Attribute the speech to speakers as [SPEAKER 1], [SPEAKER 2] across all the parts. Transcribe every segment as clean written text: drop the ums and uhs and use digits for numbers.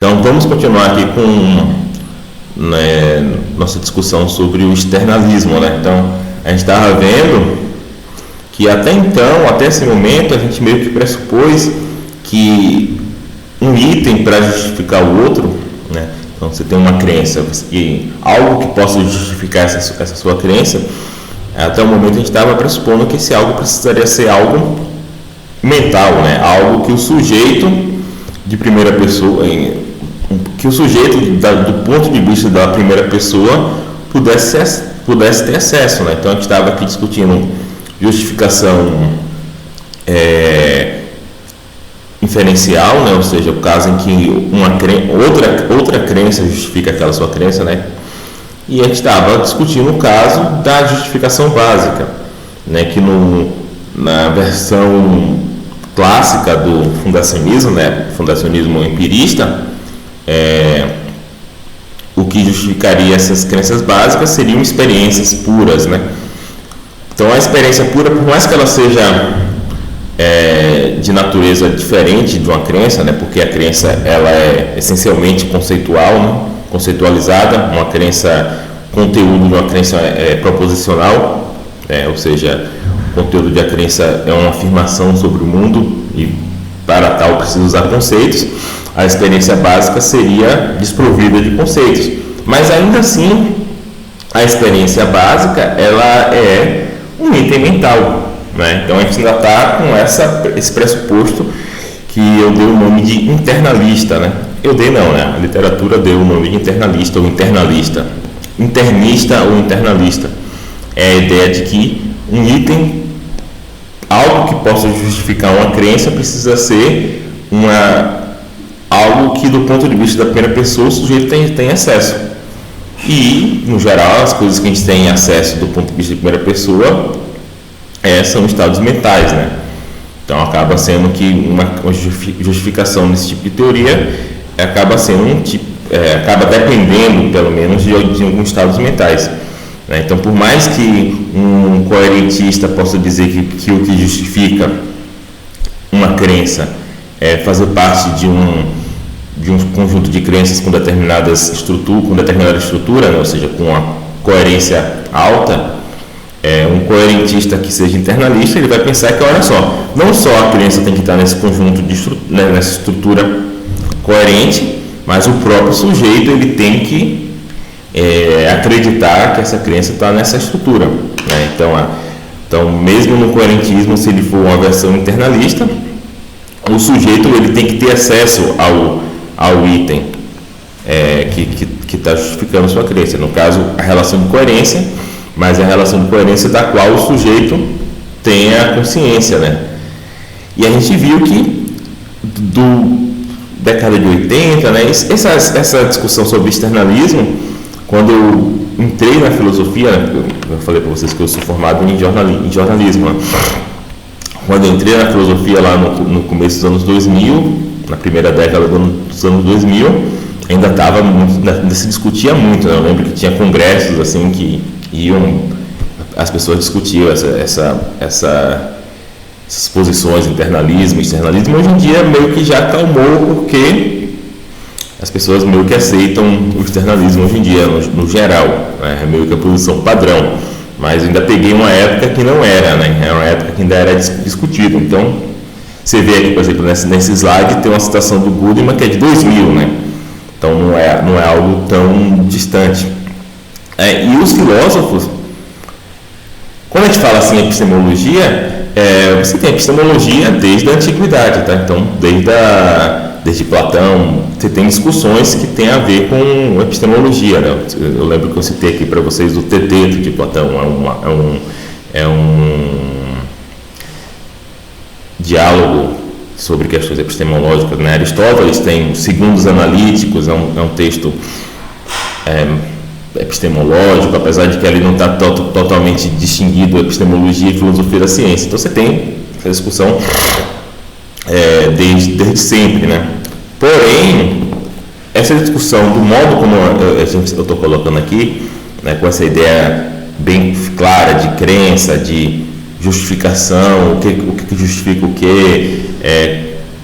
[SPEAKER 1] Então vamos continuar aqui com, né, nossa discussão sobre o externalismo, né? Então a gente estava vendo que até então, até esse momento, a gente meio que pressupôs que um item para justificar o outro, né? Então você tem uma crença e algo que possa justificar essa sua crença, até o momento a gente estava pressupondo que esse algo precisaria ser algo mental, né? Algo que o sujeito de primeira pessoa, que o sujeito do ponto de vista da primeira pessoa pudesse ter acesso, né? Então a gente estava aqui discutindo justificação inferencial, né? Ou seja, o caso em que outra crença justifica aquela sua crença, né? E a gente estava discutindo o caso da justificação básica, né? Que na versão clássica do fundacionismo, né? Fundacionismo empirista, o que justificaria essas crenças básicas seriam experiências puras, né? Então a experiência pura, por mais que ela seja de natureza diferente de uma crença, né? Porque a crença ela é essencialmente conceitual, né? Conceitualizada, uma crença, conteúdo de uma crença proposicional, ou seja, o conteúdo da crença é uma afirmação sobre o mundo e para tal precisa usar conceitos. A experiência básica seria desprovida de conceitos, mas ainda assim a experiência básica ela é um item mental, né? Então a gente ainda está com esse pressuposto que eu dei o nome de internalista, né? Eu dei não, né? A literatura deu o nome de internalista ou internalista, internista ou internalista. É a ideia de que um item, algo que possa justificar uma crença, precisa ser algo que do ponto de vista da primeira pessoa o sujeito tem acesso. E, no geral, as coisas que a gente tem acesso do ponto de vista da primeira pessoa são estados mentais, né? Então acaba sendo que uma justificação desse tipo de teoria acaba sendo acaba dependendo, pelo menos, de alguns estados mentais, né? Então, por mais que um coerentista possa dizer que o que justifica uma crença é fazer parte de um conjunto de crenças com determinada estrutura, né? Ou seja, com uma coerência alta, um coerentista que seja internalista, ele vai pensar que, olha só, não só a crença tem que estar nesse conjunto nessa estrutura coerente, mas o próprio sujeito ele tem que acreditar que essa crença está nessa estrutura, né? Então, mesmo no coerentismo, se ele for uma versão internalista, o sujeito ele tem que ter acesso ao item que está justificando a sua crença. No caso, a relação de coerência, mas é a relação de coerência da qual o sujeito tem a consciência, né? E a gente viu que década de 80, né, essa discussão sobre externalismo, quando eu entrei na filosofia, eu falei para vocês que eu sou formado em jornalismo, né? Quando eu entrei na filosofia lá no começo dos anos 2000, na primeira década dos anos 2000, ainda se discutia muito, né? Eu lembro que tinha congressos assim que as pessoas discutiam essas posições, internalismo, externalismo. Hoje em dia meio que já acalmou, porque as pessoas meio que aceitam o externalismo hoje em dia, no geral, né? É meio que a posição padrão. Mas ainda peguei uma época que não era, né? Era uma época que ainda era discutido. Então, você vê aqui, por exemplo, nesse slide tem uma citação do Goodman que é de 2000, né? Então não é algo tão distante. E os filósofos, quando a gente fala assim epistemologia, você tem epistemologia desde a antiguidade, tá? Então desde Platão, você tem discussões que tem a ver com epistemologia, né? Eu lembro que eu citei aqui para vocês o Teteto de Platão, é um diálogo sobre questões epistemológicas, né? Aristóteles tem Segundos Analíticos, é um texto epistemológico, apesar de que ali não está totalmente distinguido epistemologia e filosofia da ciência. Então você tem essa discussão desde sempre, né? Porém, essa discussão do modo como eu estou colocando aqui, né, com essa ideia bem clara de crença, de justificação, o que justifica o que,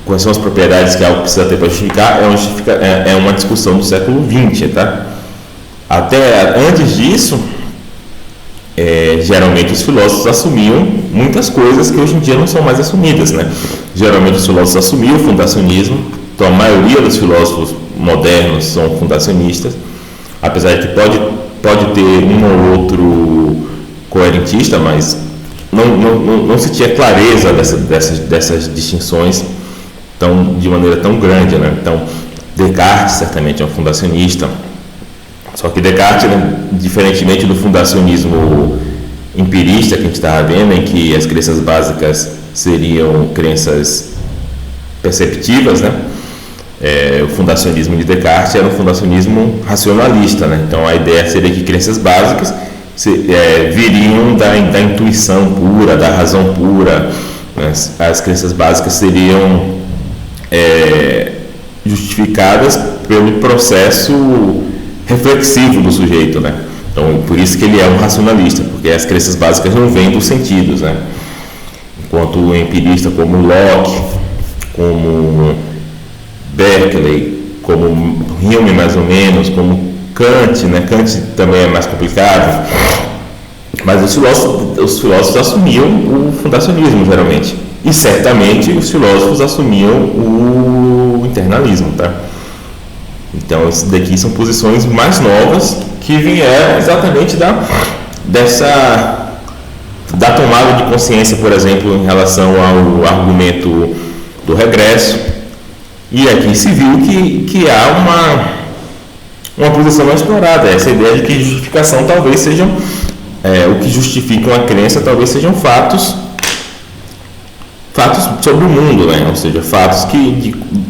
[SPEAKER 1] quais são as propriedades que algo precisa ter para justificar, é uma discussão do século XX, tá? Até antes disso, geralmente os filósofos assumiam muitas coisas que hoje em dia não são mais assumidas, né? Geralmente os filósofos assumiam o fundacionismo, então a maioria dos filósofos modernos são fundacionistas, apesar de que pode ter um ou outro coerentista, mas não se tinha clareza dessas distinções de maneira tão grande, né? Então, Descartes certamente é um fundacionista, só que Descartes, né, diferentemente do fundacionismo empirista que a gente estava vendo, em que as crenças básicas seriam crenças perceptivas, né? O fundacionismo de Descartes era um fundacionismo racionalista, né? Então a ideia seria que crenças básicas viriam da intuição pura, da razão pura, né? As crenças básicas seriam justificadas pelo processo reflexivo do sujeito, né? Então por isso que ele é um racionalista, porque as crenças básicas não vêm dos sentidos, né? Enquanto o empirista como Locke, como Berkeley, como Hume mais ou menos, como Kant, né? Kant também é mais complicado, mas os filósofos assumiam o fundacionismo geralmente, e certamente os filósofos assumiam o internalismo, tá? Então esses daqui são posições mais novas que vieram exatamente da tomada de consciência, por exemplo, em relação ao argumento do regresso. E aqui se viu que há uma posição mais explorada, essa ideia de que justificação talvez sejam, o que justificam a crença talvez sejam fatos sobre o mundo, né? Ou seja, fatos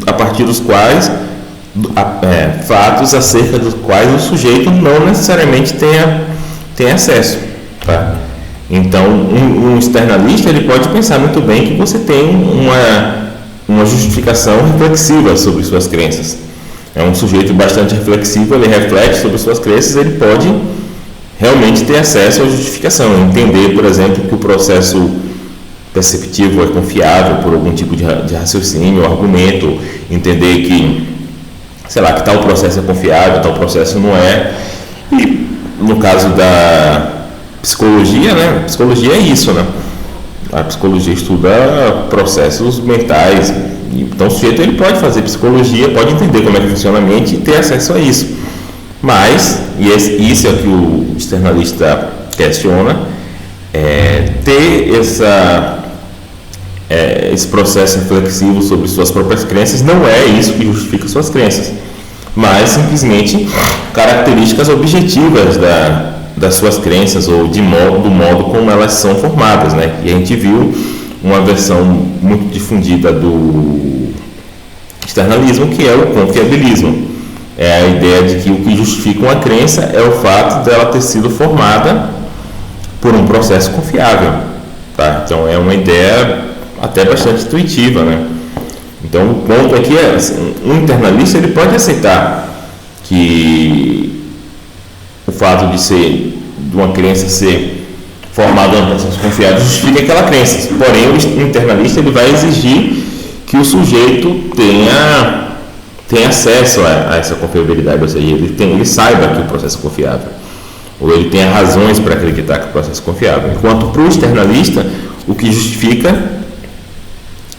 [SPEAKER 1] a partir dos quais, fatos acerca dos quais o sujeito não necessariamente tenha acesso, tá? Então, um externalista ele pode pensar muito bem que você tem uma justificação reflexiva sobre suas crenças. É um sujeito bastante reflexivo, ele reflete sobre suas crenças, ele pode realmente ter acesso à justificação, entender, por exemplo, que o processo perceptivo é confiável por algum tipo de raciocínio ou argumento, entender que, sei lá, que tal processo é confiável, tal processo não é. E no caso da psicologia, né? A psicologia é isso, né? A psicologia estuda processos mentais. Então o sujeito ele pode fazer psicologia, pode entender como é que funciona a mente e ter acesso a isso. Mas, e isso é o que o externalista questiona, ter esse processo reflexivo sobre suas próprias crenças não é isso que justifica suas crenças, mas simplesmente características objetivas das suas crenças ou do modo como elas são formadas, né? E a gente viu uma versão muito difundida do externalismo, que é o confiabilismo. É a ideia de que o que justifica uma crença é o fato dela ter sido formada por um processo confiável, tá? Então é uma ideia até bastante intuitiva, né? Então o ponto aqui assim, um internalista ele pode aceitar que o fato de uma crença ser formada em processo confiável justifica aquela crença. Porém, o internalista ele vai exigir que o sujeito tenha acesso a essa confiabilidade, ou seja, ele saiba que o processo é confiável, ou ele tenha razões para acreditar que o processo é confiável. Enquanto para o externalista, o que justifica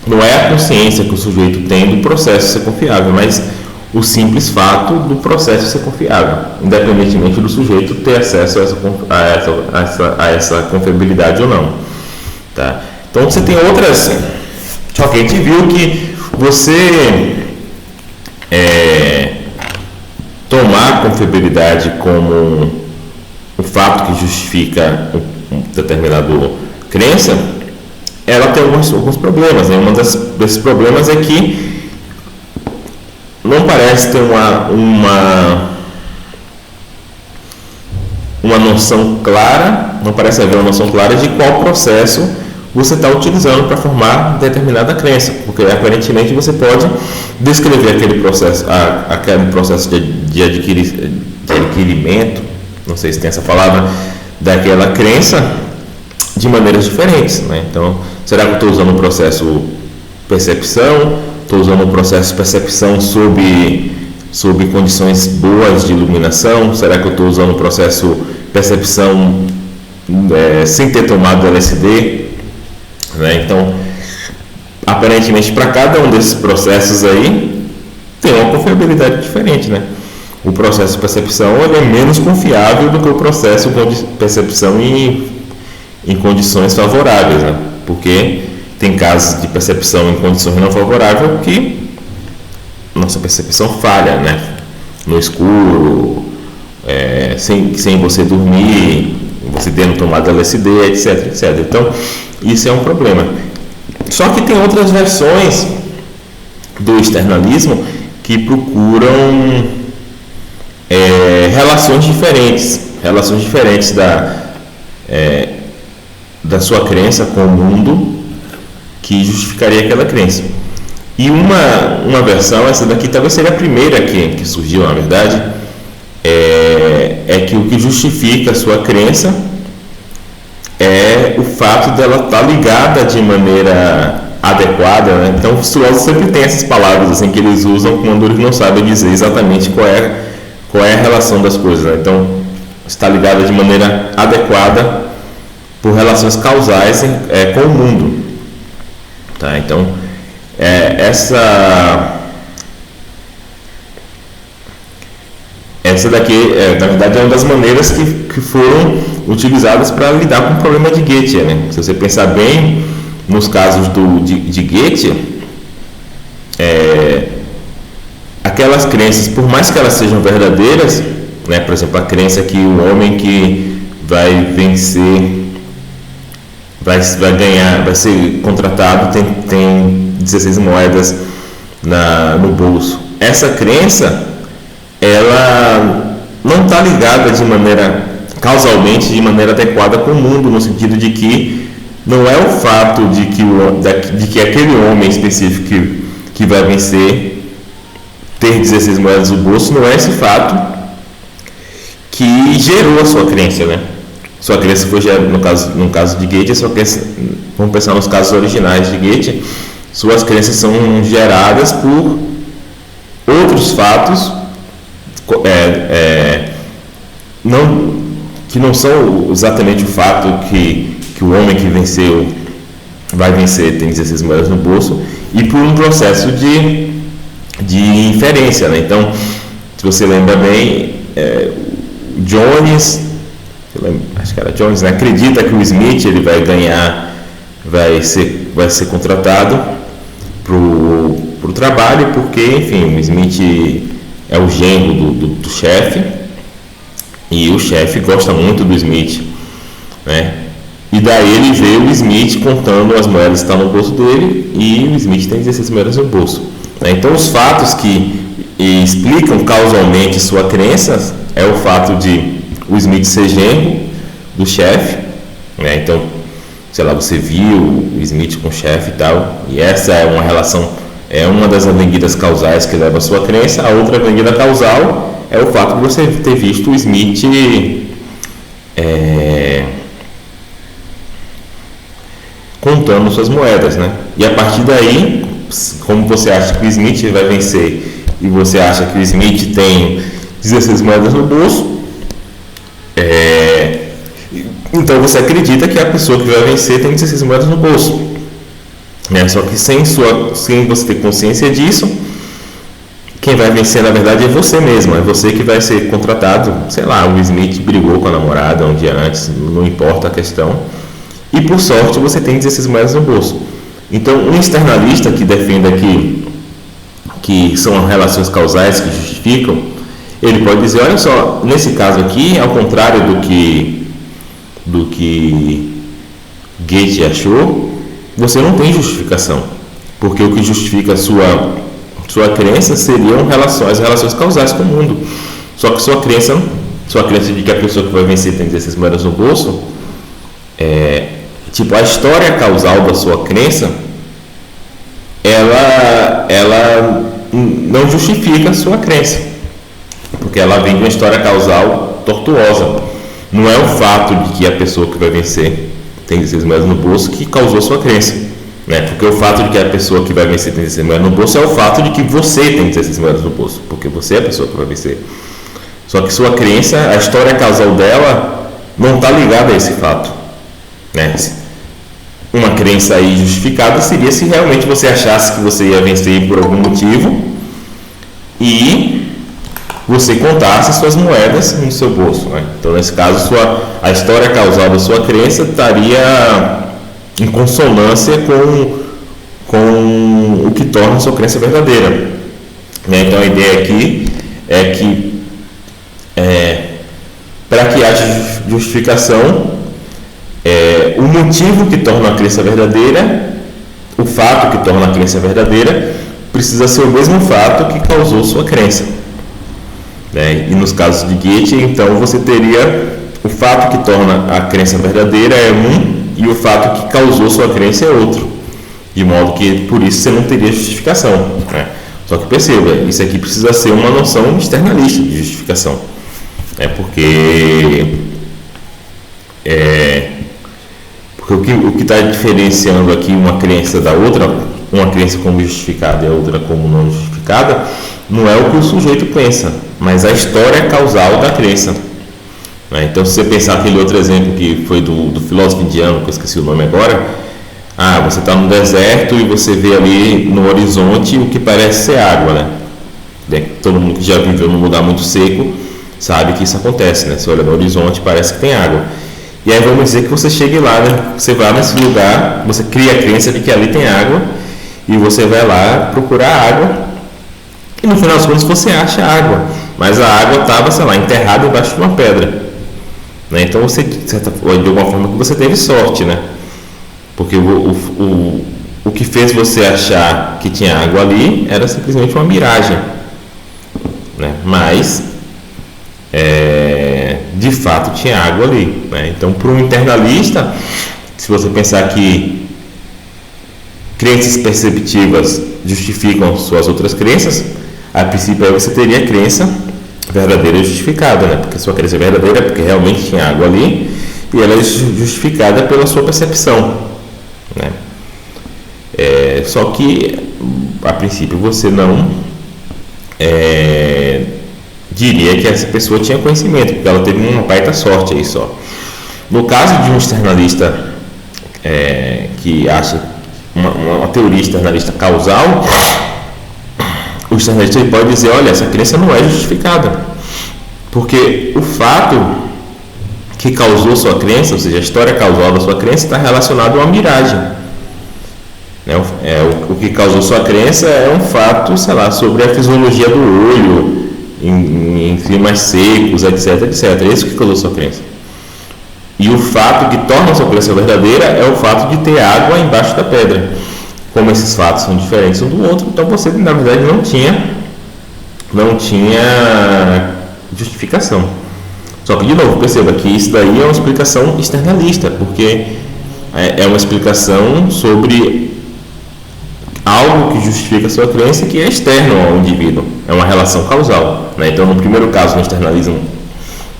[SPEAKER 1] não é a consciência que o sujeito tem do processo ser confiável, mas o simples fato do processo ser confiável, independentemente do sujeito ter acesso a essa confiabilidade ou não, tá? Então você tem outras, só que a gente viu que você tomar a confiabilidade como um fato que justifica um determinado crença, ela tem alguns problemas, né? Desses problemas é que não parece ter uma noção clara, não parece haver uma noção clara de qual processo você está utilizando para formar determinada crença, porque aparentemente você pode descrever aquele processo de adquirimento, não sei se tem essa palavra, daquela crença de maneiras diferentes, né? Então, será que eu estou usando o processo percepção, estou usando um processo de percepção sob condições boas de iluminação? Será que eu estou usando um processo de percepção sem ter tomado LSD? Né? Então, aparentemente, para cada um desses processos aí, tem uma confiabilidade diferente, né? O processo de percepção é menos confiável do que o processo de percepção em condições favoráveis, né? Porque tem casos de percepção em condições não favoráveis que nossa percepção falha, né? No escuro, sem você dormir, você tendo tomado LSD, etc, etc. Então, isso é um problema. Só que tem outras versões do externalismo que procuram relações diferentes da sua crença com o mundo, que justificaria aquela crença. E uma versão, essa daqui talvez seja a primeira que surgiu, na verdade, é que o que justifica a sua crença é o fato dela estar ligada de maneira adequada, né? Então os filósofos sempre têm essas palavras assim, que eles usam quando eles não sabem dizer exatamente qual é a relação das coisas, né? Então, está ligada de maneira adequada por relações causais com o mundo. Tá? Então, essa daqui, na verdade, é uma das maneiras que foram utilizadas para lidar com o problema de Goethe, né? Se você pensar bem, nos casos de Goethe, aquelas crenças, por mais que elas sejam verdadeiras, né? Por exemplo, a crença que o homem que vai vencer vai ganhar, vai ser contratado, tem 16 moedas no bolso. Essa crença, ela não está ligada causalmente de maneira adequada com o mundo, no sentido de que não é o fato de que aquele homem específico que vai vencer ter 16 moedas no bolso, não é esse fato que gerou a sua crença, né? Sua crença foi gerada, no caso de Goethe, vamos pensar nos casos originais de Goethe, suas crenças são geradas por outros fatos que não são exatamente o fato que o homem que vai vencer tem 16 moedas no bolso, e por um processo de inferência, né? Então, se você lembra bem, Jones, acho que era Jones, né? Acredita que o Smith ele vai ser contratado pro trabalho, porque, enfim, o Smith é o genro do chefe, e o chefe gosta muito do Smith, né? E daí ele vê o Smith contando as moedas que estão no bolso dele, e o Smith tem 16 moedas no bolso, né? Então, os fatos que explicam causalmente sua crença é o fato de o Smith ser genro do chefe, né? Então, sei lá, você viu o Smith com o chefe e tal, e essa é uma relação, é uma das avenidas causais que leva a sua crença. A outra avenida causal é o fato de você ter visto o Smith contando suas moedas, né? E a partir daí, como você acha que o Smith vai vencer e você acha que o Smith tem 16 moedas no bolso, então você acredita que a pessoa que vai vencer tem 16 moedas no bolso, né? Só que sem você ter consciência disso, quem vai vencer na verdade é você mesmo, é você que vai ser contratado. Sei lá, o Smith brigou com a namorada um dia antes, não importa a questão, e por sorte você tem 16 moedas no bolso. Então, um externalista que defenda que são relações causais que justificam, ele pode dizer, olha só, nesse caso aqui, ao contrário do que Goethe achou, você não tem justificação, porque o que justifica a sua crença seriam as relações causais com o mundo. Só que sua crença de que a pessoa que vai vencer tem 16 moedas no bolso, a história causal da sua crença, ela não justifica a sua crença, porque ela vem de uma história causal tortuosa. Não é o fato de que a pessoa que vai vencer tem 16 moedas no bolso que causou sua crença. né? Porque o fato de que a pessoa que vai vencer tem 16 moedas no bolso é o fato de que você tem 16 moedas no bolso, porque você é a pessoa que vai vencer. Só que sua crença, a história causal dela não está ligada a esse fato, né? Uma crença aí justificada seria se realmente você achasse que você ia vencer por algum motivo e você contasse suas moedas no seu bolso, né? Então, nesse caso, a história causal da sua crença estaria em consonância com o que torna a sua crença verdadeira, né? Então, a ideia aqui é que para que haja justificação, o motivo que torna a crença verdadeira, o fato que torna a crença verdadeira, precisa ser o mesmo fato que causou sua crença, né? E nos casos de Goethe, então, você teria o fato que torna a crença verdadeira é um e o fato que causou sua crença é outro, de modo que por isso você não teria justificação, né? Só que perceba, isso aqui precisa ser uma noção externalista de justificação, porque o que está diferenciando aqui uma crença da outra, uma crença como justificada e a outra como não justificada, não é o que o sujeito pensa, mas a história causal da crença, né? Então, se você pensar aquele outro exemplo que foi do filósofo indiano, que eu esqueci o nome agora, você está no deserto e você vê ali no horizonte o que parece ser água, né? Todo mundo que já viveu num lugar muito seco sabe que isso acontece, né? Você olha no horizonte, parece que tem água. E aí vamos dizer que você chegue lá, né? Você vai nesse lugar, você cria a crença de que ali tem água e você vai lá procurar água e no final das contas você acha água, mas a água estava, sei lá, enterrada embaixo de uma pedra, né? Então você, de alguma forma, que você teve sorte, né? Porque o que fez você achar que tinha água ali era simplesmente uma miragem, né? Mas de fato tinha água ali, né? Então, para um internalista, se você pensar que crenças perceptivas justificam suas outras crenças, a princípio aí você teria a crença verdadeira justificada, né? Porque a sua crença é verdadeira porque realmente tinha água ali e ela é justificada pela sua percepção, né? Só que a princípio você não diria que essa pessoa tinha conhecimento, porque ela teve uma baita sorte aí só. No caso de um externalista que acha uma teoria externalista causal, o externalista ele pode dizer, olha, essa crença não é justificada, porque o fato que causou sua crença, ou seja, a história causal da sua crença, está relacionado a uma miragem, né? O que causou sua crença é um fato, sei lá, sobre a fisiologia do olho, em climas secos, etc, etc. É isso que causou sua crença. E o fato que torna a sua crença verdadeira é o fato de ter água embaixo da pedra. Como esses fatos são diferentes um do outro, então você, na verdade, não tinha justificação. Só que, de novo, perceba que isso daí é uma explicação externalista, porque é uma explicação sobre algo que justifica a sua crença que é externo ao indivíduo, é uma relação causal, né? Então, no primeiro caso, no externalismo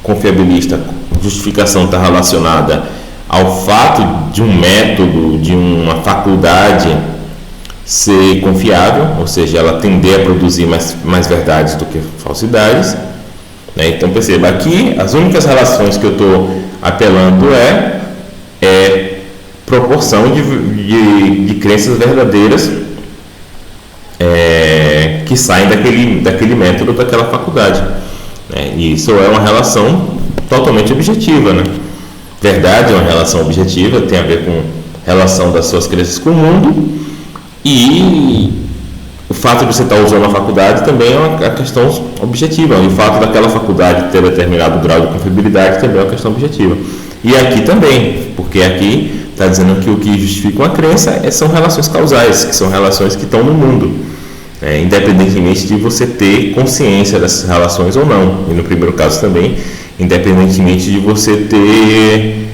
[SPEAKER 1] confiabilista, a justificação está relacionada ao fato de um método, de uma faculdade ser confiável, ou seja, ela tender a produzir mais verdades do que falsidades, né? Então, perceba, aqui as únicas relações que eu estou apelando é proporção de crenças verdadeiras que saem daquele método, daquela faculdade, né? E isso é uma relação totalmente objetiva, né? Verdade é uma relação objetiva, tem a ver com relação das suas crenças com o mundo, e o fato de você estar usando a faculdade também é uma questão objetiva, e o fato daquela faculdade ter determinado grau de confiabilidade também é uma questão objetiva. E aqui também, porque aqui está dizendo que o que justifica uma crença são relações causais, que são relações que estão no mundo, independentemente de você ter consciência dessas relações ou não. E no primeiro caso também, independentemente de você ter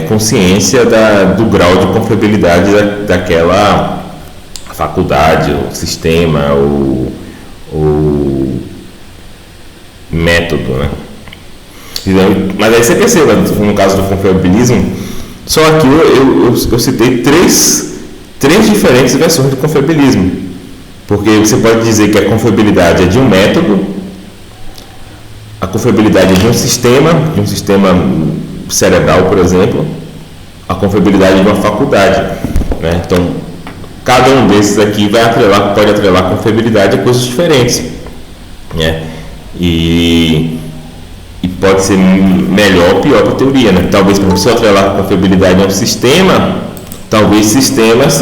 [SPEAKER 1] consciência do grau de confiabilidade daquela faculdade, o sistema, o método, né? Mas aí você perceba, no caso do confiabilismo, só aqui eu citei três três diferentes versões do confiabilismo, porque você pode dizer que a confiabilidade é de um método, a confiabilidade é de um sistema cerebral, por exemplo, a confiabilidade é de uma faculdade, né? Então, cada um desses aqui pode atrelar a confiabilidade a coisas diferentes, né? E pode ser melhor ou pior para a teoria, né? Talvez para você atrelar a confiabilidade a um sistema, talvez sistemas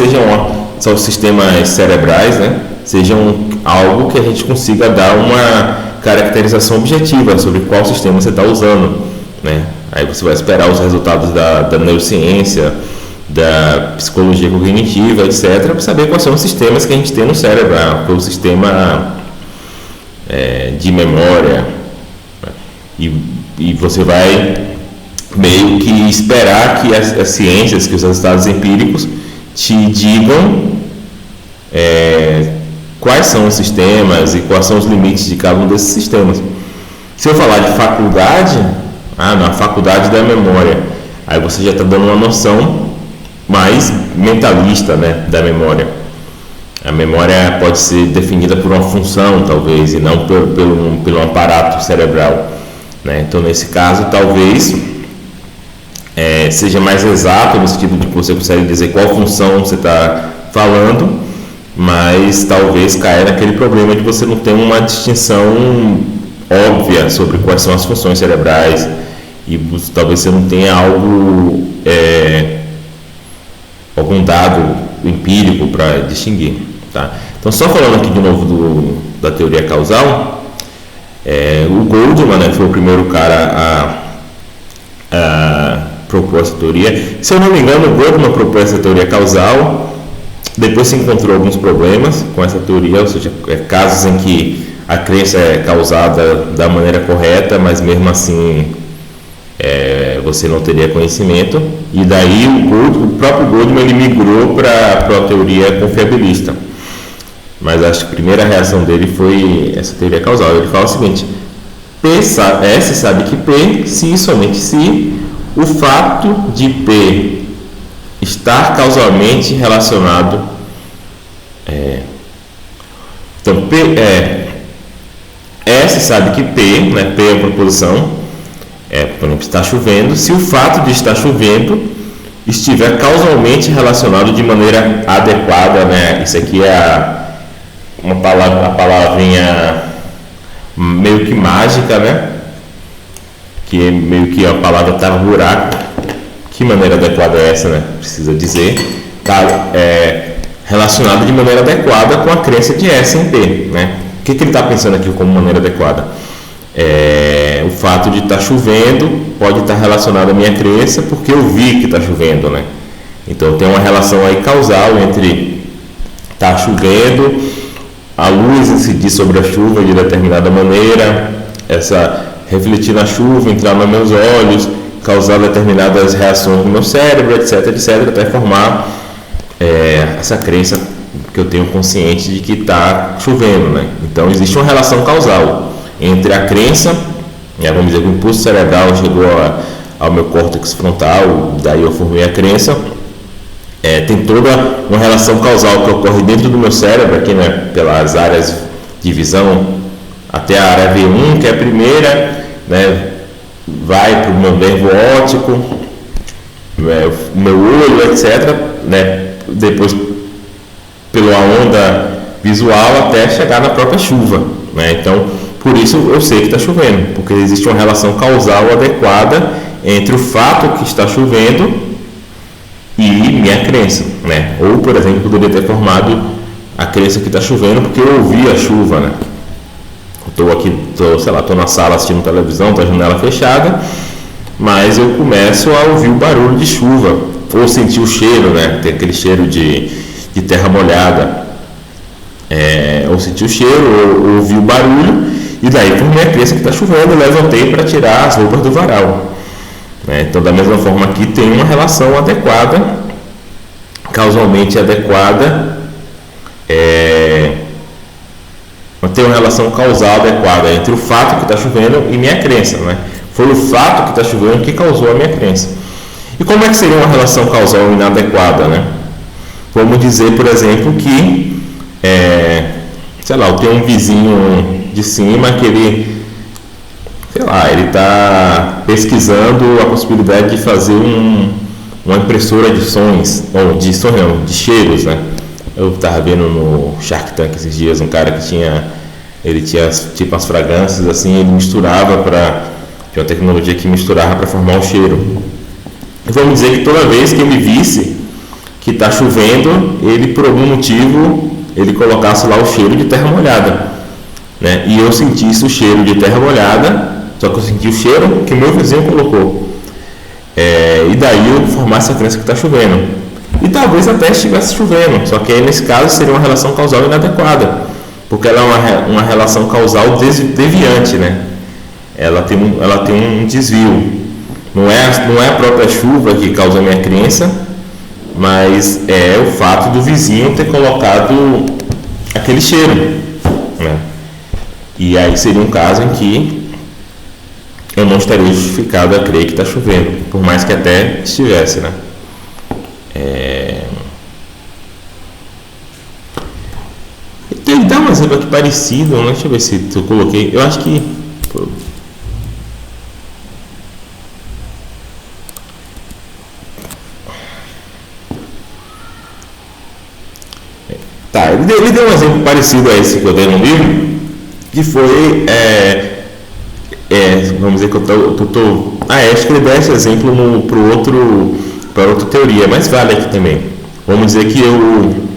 [SPEAKER 1] são sistemas cerebrais, né? Sejam algo que a gente consiga dar uma caracterização objetiva sobre qual sistema você está usando, né? Aí você vai esperar os resultados da neurociência, da psicologia cognitiva, etc., para saber quais são os sistemas que a gente tem no cérebro, o sistema de memória, né? E você vai meio que esperar que as ciências, que os resultados empíricos te digam quais são os sistemas e quais são os limites de cada um desses sistemas. Se eu falar de faculdade, na faculdade da memória, aí você já está dando uma noção mais mentalista, né, da memória. A memória pode ser definida por uma função, talvez, e não pelo aparato cerebral, né? Então, nesse caso, talvez seja mais exato, no sentido de que você consegue dizer qual função você está falando, mas talvez caia naquele problema de você não ter uma distinção óbvia sobre quais são as funções cerebrais, e talvez você não tenha algum dado empírico para distinguir, tá? Então, só falando aqui de novo da teoria causal, o Goldman, né, foi o primeiro cara a propor essa teoria. Se eu não me engano, o Goldman propôs essa teoria causal, depois se encontrou alguns problemas com essa teoria, ou seja, casos em que a crença é causada da maneira correta, mas mesmo assim você não teria conhecimento, e daí o próprio Goldman ele migrou para a teoria confiabilista. Mas acho que a primeira reação dele foi essa teoria causal. Ele fala o seguinte: S sabe que P, se e somente se o fato de P estar causalmente relacionado, então S sabe que P, né, P é a proposição, por exemplo, está chovendo, se o fato de estar chovendo estiver causalmente relacionado de maneira adequada, né? Isso aqui é a palavrinha meio que mágica, né? Que é meio que a palavra tá no buraco. Que maneira adequada é essa, né? Precisa dizer. Tá, relacionado de maneira adequada com a crença de S em P, né? O que ele está pensando aqui como maneira adequada? O fato de estar chovendo pode estar relacionado à minha crença porque eu vi que está chovendo, né? Então tem uma relação aí causal entre estar chovendo, a luz incidir sobre a chuva de determinada maneira, refletir na chuva, entrar nos meus olhos, causar determinadas reações no meu cérebro, etc, até formar essa crença que eu tenho consciente de que está chovendo, né? Então existe uma relação causal entre a crença, vamos dizer que o impulso cerebral chegou ao meu córtex frontal, daí eu formei a crença. Tem toda uma relação causal que ocorre dentro do meu cérebro, aqui, né, pelas áreas de visão, até a área V1, que é a primeira, né, vai para o meu nervo óptico, meu olho, etc., né, depois pela onda visual até chegar na própria chuva, né? Então, por isso eu sei que está chovendo, porque existe uma relação causal adequada entre o fato que está chovendo e minha crença, né? Ou, por exemplo, poderia ter formado a crença que está chovendo porque eu ouvi a chuva, né? Estou na sala assistindo televisão, estou a janela fechada, mas eu começo a ouvir o barulho de chuva, ou sentir o cheiro, né? Tem aquele cheiro de terra molhada, ou sentir o cheiro, ou ouvir o barulho, e daí, por minha crença que está chovendo, eu levantei para tirar as roupas do varal. Então, da mesma forma, aqui tem uma relação adequada, causalmente adequada, tem uma relação causal adequada entre o fato que está chovendo e minha crença, né? Foi o fato que está chovendo que causou a minha crença. E como é que seria uma relação causal inadequada, né? como dizer, por exemplo, que, sei lá, eu tenho um vizinho de cima que ele está pesquisando a possibilidade de fazer uma impressora de sons, ou de sons não, de cheiros, né? Eu estava vendo no Shark Tank esses dias um cara que tinha tipo as fragrâncias assim, ele misturava tinha uma tecnologia que misturava para formar o cheiro. E vamos dizer que toda vez que ele visse que está chovendo, ele por algum motivo ele colocasse lá o cheiro de terra molhada, né? E eu sentisse o cheiro de terra molhada, só que eu senti o cheiro que meu vizinho colocou. E daí eu formasse a crença que está chovendo. E talvez até estivesse chovendo, só que aí nesse caso seria uma relação causal inadequada, porque ela é uma relação causal deviante, né? Ela tem um desvio. Não é a própria chuva que causa a minha crença, mas é o fato do vizinho ter colocado aquele cheiro, né? E aí seria um caso em que eu não estaria justificado a crer que está chovendo, por mais que até estivesse, né? Ele dá um exemplo aqui parecido, né? Deixa eu ver se eu coloquei. Eu acho que. Tá, ele deu um exemplo parecido a esse que eu dei no livro, que foi. Vamos dizer que eu tô. Acho que ele dá esse exemplo para outra teoria, mas vale aqui também. Vamos dizer que eu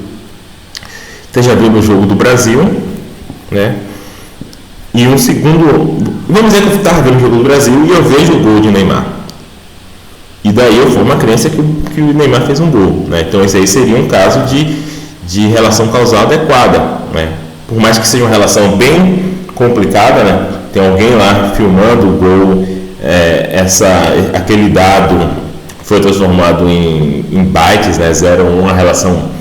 [SPEAKER 1] esteja vendo o jogo do Brasil, né? E um segundo, vamos dizer que eu estava vendo o jogo do Brasil e eu vejo o gol de Neymar. E daí eu formo uma crença que o Neymar fez um gol, né? Então esse aí seria um caso de relação causal adequada, né? Por mais que seja uma relação bem complicada, né? Tem alguém lá filmando o gol, aquele dado foi transformado em bytes, né? 0 1, a relação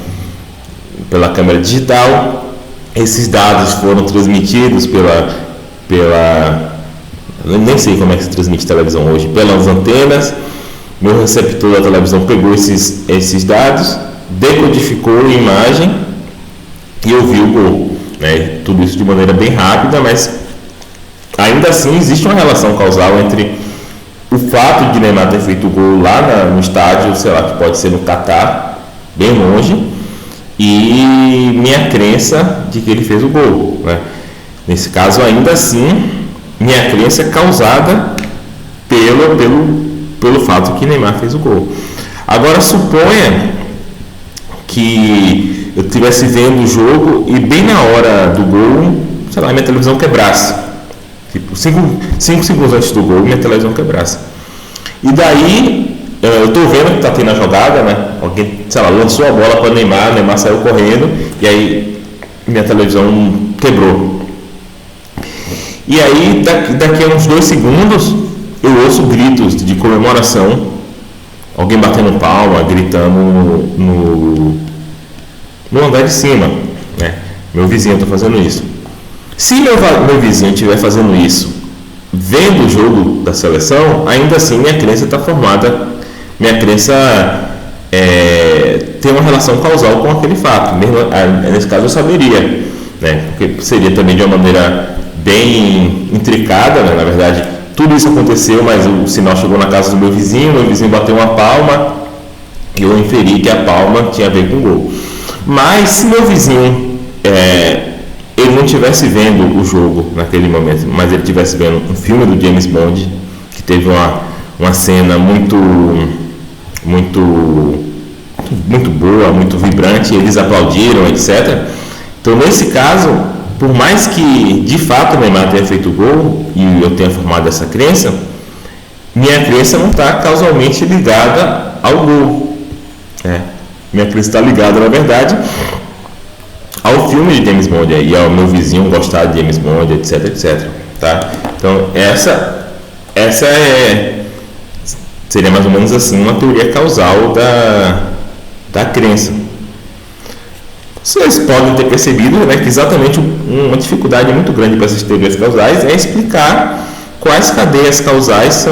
[SPEAKER 1] pela câmera digital. Esses dados foram transmitidos nem sei como é que se transmite televisão hoje, pelas antenas. Meu receptor da televisão pegou esses dados, decodificou a imagem e eu vi o gol, né? Tudo isso de maneira bem rápida, mas ainda assim existe uma relação causal entre o fato de Neymar ter feito o gol lá no estádio, sei lá, que pode ser no Catar, bem longe, e minha crença de que ele fez o gol, né? Nesse caso, ainda assim, minha crença é causada pelo fato que Neymar fez o gol. Agora, suponha que eu estivesse vendo o jogo e bem na hora do gol, sei lá, minha televisão quebrasse. Tipo, 5 segundos antes do gol, minha televisão quebrasse. E daí, eu estou vendo que está tendo a jogada, né? Alguém, sei lá, lançou a bola para o Neymar saiu correndo e aí minha televisão quebrou. E aí, daqui a uns 2 segundos, eu ouço gritos de comemoração, alguém batendo palma, gritando no andar de cima, né? Meu vizinho está fazendo isso. Se meu vizinho estiver fazendo isso, vendo o jogo da seleção, ainda assim minha crença está formada, minha crença tem uma relação causal com aquele fato. Mesmo, nesse caso eu saberia, né? Porque seria também de uma maneira bem intricada, né? Na verdade, tudo isso aconteceu, mas o sinal chegou na casa do meu vizinho bateu uma palma e eu inferi que a palma tinha a ver com o gol. Mas se meu vizinho ele não estivesse vendo o jogo naquele momento, mas ele estivesse vendo um filme do James Bond, que teve uma cena muito boa, muito vibrante, eles aplaudiram, etc. Então, nesse caso, por mais que de fato o Neymar tenha feito o gol e eu tenha formado essa crença, minha crença não está causalmente ligada ao gol. Minha crença está ligada, na verdade, ao filme de James Bond e ao meu vizinho gostar de James Bond, etc, etc. Tá? Então, essa seria mais ou menos assim uma teoria causal da crença. Vocês podem ter percebido, né, que exatamente uma dificuldade muito grande para essas teorias causais é explicar quais cadeias causais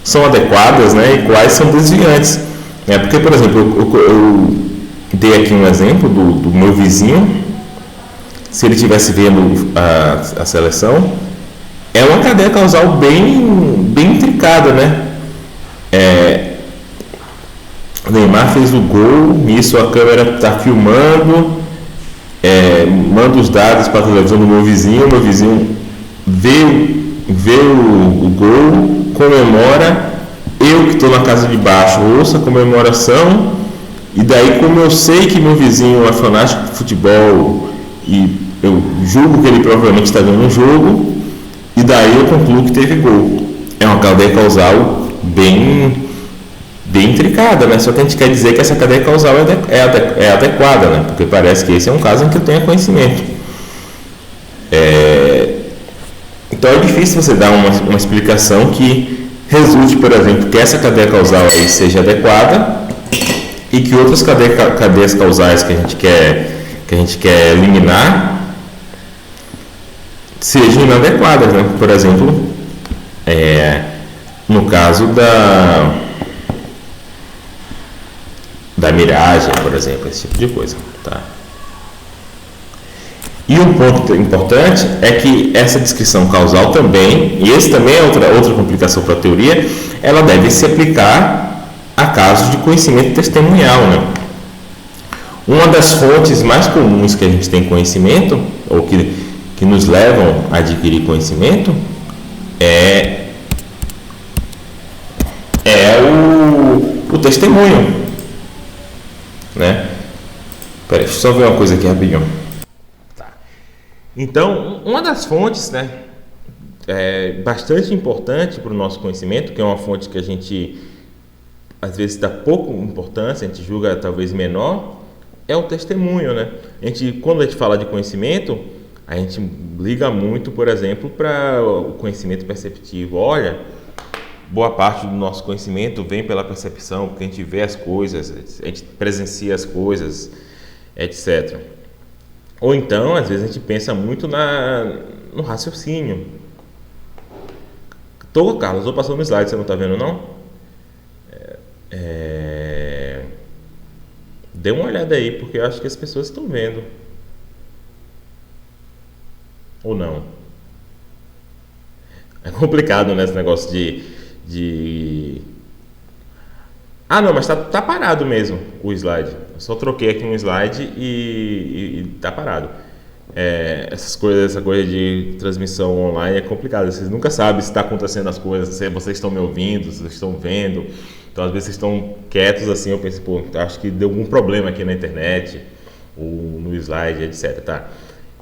[SPEAKER 1] são adequadas, né, e quais são desviantes. Porque, por exemplo, eu dei aqui um exemplo do meu vizinho. Se ele estivesse vendo a seleção, é uma cadeia causal bem intricada, né? O Neymar fez o gol, nisso a câmera está filmando, manda os dados para a televisão do meu vizinho vê o gol, comemora, eu que estou na casa de baixo ouço a comemoração, e daí, como eu sei que meu vizinho é fanático de futebol e eu julgo que ele provavelmente está vendo um jogo, e daí eu concluo que teve gol. É uma cadeia causal bem intricada, né? Só que a gente quer dizer que essa cadeia causal é adequada, né? Porque parece que esse é um caso em que eu tenho conhecimento. Então é difícil você dar uma explicação que resulte, por exemplo, que essa cadeia causal aí seja adequada e que outras cadeias causais que a gente quer eliminar sejam inadequadas, né? Por exemplo, no caso da miragem, por exemplo, esse tipo de coisa, tá? E um ponto importante é que essa descrição causal também, e esse também é outra complicação para a teoria, ela deve se aplicar a casos de conhecimento testemunhal, né? Uma das fontes mais comuns que a gente tem conhecimento, ou que nos levam a adquirir conhecimento, é o testemunho, né? Peraí, deixa eu só ver uma coisa aqui rapidinho. Então, uma das fontes, né, bastante importante para o nosso conhecimento, que é uma fonte que a gente às vezes dá pouca importância, a gente julga talvez menor, é o testemunho, né? Quando a gente fala de conhecimento, a gente liga muito, por exemplo, para o conhecimento perceptivo. Olha, boa parte do nosso conhecimento vem pela percepção, porque a gente vê as coisas, a gente presencia as coisas, etc. Ou então, às vezes, a gente pensa muito no raciocínio. Carlos, estou passando no slide, você não está vendo, não? Dê uma olhada aí, porque eu acho que as pessoas estão vendo. Ou não? É complicado, né, esse negócio de... Ah, não, mas tá parado mesmo o slide. Eu só troquei aqui um slide e tá parado. Essa coisa de transmissão online é complicada. Vocês nunca sabem se está acontecendo as coisas, se vocês estão me ouvindo, se vocês estão vendo. Então, às vezes, vocês estão quietos assim. Eu penso, acho que deu algum problema aqui na internet, ou no slide, etc. Tá?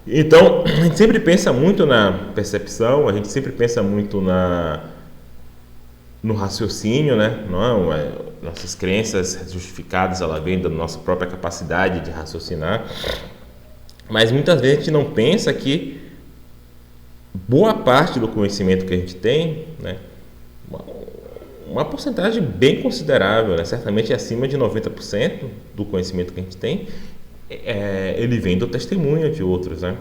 [SPEAKER 1] Então, a gente sempre pensa muito na percepção, a gente sempre pensa muito no raciocínio, né? Não, nossas crenças justificadas, ela vem da nossa própria capacidade de raciocinar. Mas muitas vezes a gente não pensa que boa parte do conhecimento que a gente tem, né, uma porcentagem bem considerável, né, certamente acima de 90% do conhecimento que a gente tem, ele vem do testemunho de outros, né?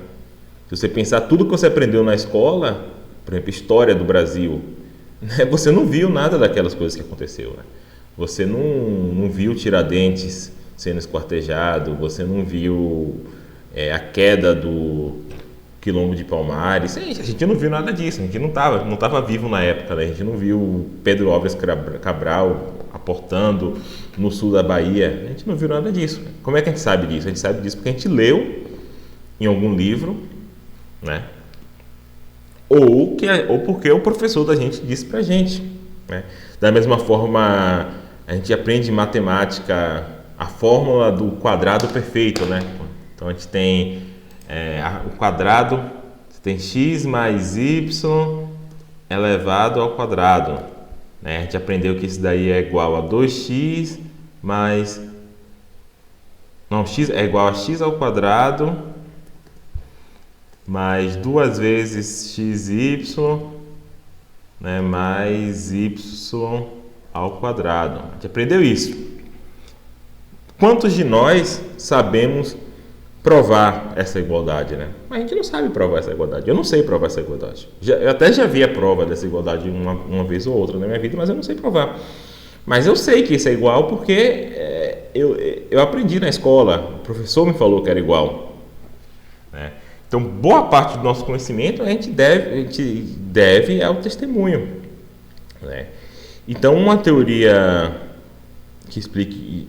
[SPEAKER 1] Se você pensar tudo que você aprendeu na escola, por exemplo, história do Brasil, né, você não viu nada daquelas coisas que aconteceu, né? Você não viu Tiradentes sendo esquartejado, você não viu a queda do Quilombo de Palmares. A gente não viu nada disso, a gente não estava vivo na época, né? A gente não viu Pedro Álvares Cabral aportando no sul da Bahia, a gente não viu nada disso. Como é que a gente sabe disso? A gente sabe disso porque a gente leu em algum livro, né? Ou porque o professor da gente disse pra gente, né? Da mesma forma, a gente aprende em matemática a fórmula do quadrado perfeito, né? Então a gente tem o quadrado, você tem x mais y elevado ao quadrado, né? A gente aprendeu que isso daí é igual a 2x mais... Não, x é igual a x ao quadrado mais 2 vezes xy, né, mais y ao quadrado. A gente aprendeu isso. Quantos de nós sabemos provar essa igualdade, né? Mas a gente não sabe provar essa igualdade. Eu não sei provar essa igualdade. Eu até já vi a prova dessa igualdade uma vez ou outra na minha vida, mas eu não sei provar. Mas eu sei que isso é igual porque eu aprendi na escola, o professor me falou que era igual, né? Então, boa parte do nosso conhecimento a gente deve ao testemunho, né? Então, uma teoria que explique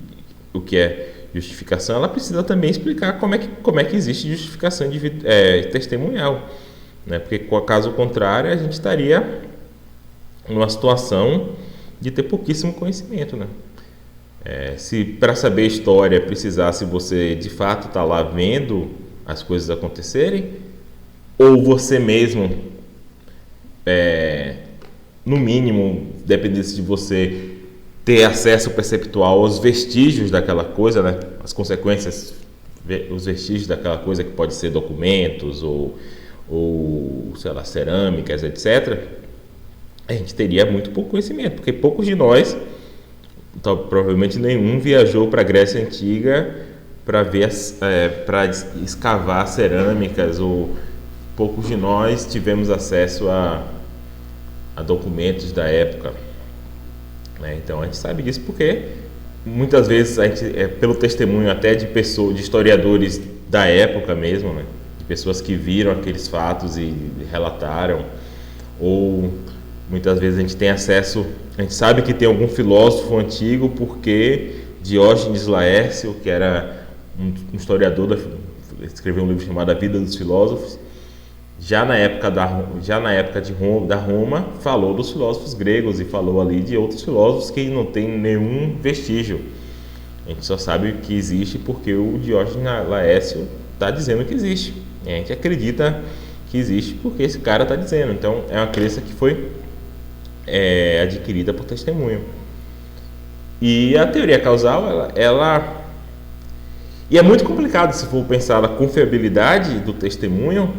[SPEAKER 1] o que é justificação, ela precisa também explicar como é que existe justificação testemunhal, né? Porque, caso contrário, a gente estaria numa situação de ter pouquíssimo conhecimento, né? Se para saber história precisasse você de fato estar lá vendo as coisas acontecerem, ou você mesmo, no mínimo, dependesse de você ter acesso perceptual aos vestígios daquela coisa, né? As consequências, os vestígios daquela coisa, que pode ser documentos ou sei lá, cerâmicas, etc., a gente teria muito pouco conhecimento, porque poucos de nós, então, provavelmente nenhum, viajou para a Grécia Antiga para ver, para escavar cerâmicas, ou poucos de nós tivemos acesso a documentos da época, né? Então a gente sabe disso porque muitas vezes a gente, pelo testemunho até de pessoas, de historiadores da época mesmo, né? De pessoas que viram aqueles fatos e relataram, ou muitas vezes a gente tem acesso, a gente sabe que tem algum filósofo antigo porque Diógenes Laércio, que era um historiador, escreveu um livro chamado A Vida dos Filósofos, já na época da Roma, falou dos filósofos gregos e falou ali de outros filósofos que não tem nenhum vestígio. A gente só sabe que existe porque o Diógenes Laércio está dizendo que existe. E a gente acredita que existe porque esse cara está dizendo. Então é uma crença que foi adquirida por testemunho. E a teoria causal, e é muito complicado se for pensar na confiabilidade do testemunho.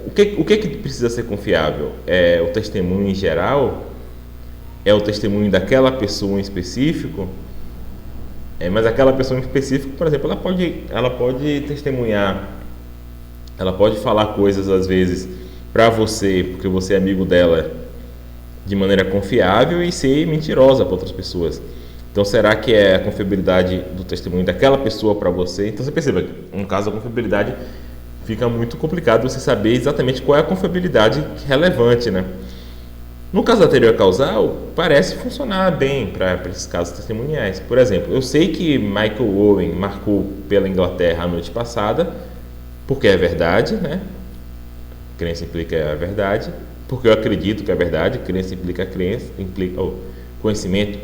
[SPEAKER 1] O que precisa ser confiável? É o testemunho em geral? É o testemunho daquela pessoa em específico? Mas aquela pessoa em específico, por exemplo, ela pode testemunhar, ela pode falar coisas às vezes para você, porque você é amigo dela, de maneira confiável, e ser mentirosa para outras pessoas. Então, será que é a confiabilidade do testemunho daquela pessoa para você? Então, você perceba, no caso da confiabilidade, fica muito complicado você saber exatamente qual é a confiabilidade relevante, né? No caso da teoria causal, parece funcionar bem para esses casos testemuniais. Por exemplo, eu sei que Michael Owen marcou pela Inglaterra a noite passada, porque é verdade, né? Crença implica a verdade, porque eu acredito que é verdade. Crença implica conhecimento.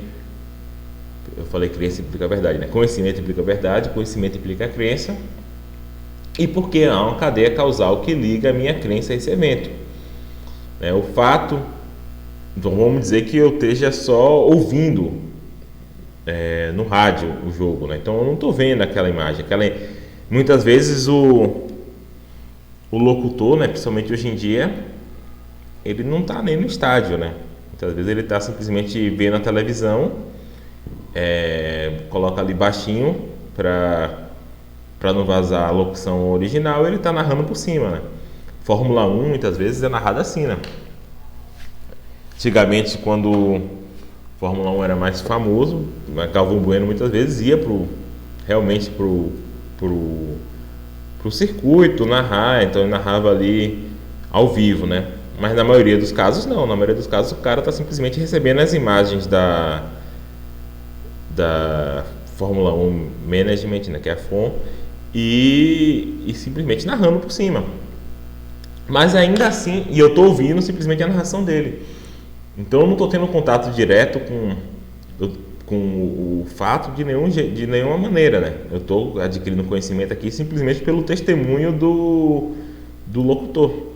[SPEAKER 1] Eu falei crença implica a verdade, né? Conhecimento implica a verdade, conhecimento implica a crença. E porque há uma cadeia causal que liga a minha crença a esse evento, né? O fato, então vamos dizer que eu esteja só ouvindo no rádio o jogo, né? Então eu não estou vendo aquela imagem. Muitas vezes o locutor, né, principalmente hoje em dia, ele não está nem no estádio, né? Muitas vezes ele está simplesmente vendo a televisão, coloca ali baixinho para não vazar a locução original, ele está narrando por cima, né? Fórmula 1 muitas vezes é narrada assim, né? Antigamente, quando Fórmula 1 era mais famoso, Galvão Bueno muitas vezes ia realmente pro circuito narrar, então ele narrava ali ao vivo, né? Mas na maioria dos casos não, na maioria dos casos o cara está simplesmente recebendo as imagens da Fórmula 1 Management, né, que é a FOM, e simplesmente narrando por cima. Mas ainda assim, e eu estou ouvindo simplesmente a narração dele. Então eu não estou tendo contato direto com o fato de nenhuma maneira, né? Eu estou adquirindo conhecimento aqui simplesmente pelo testemunho do locutor.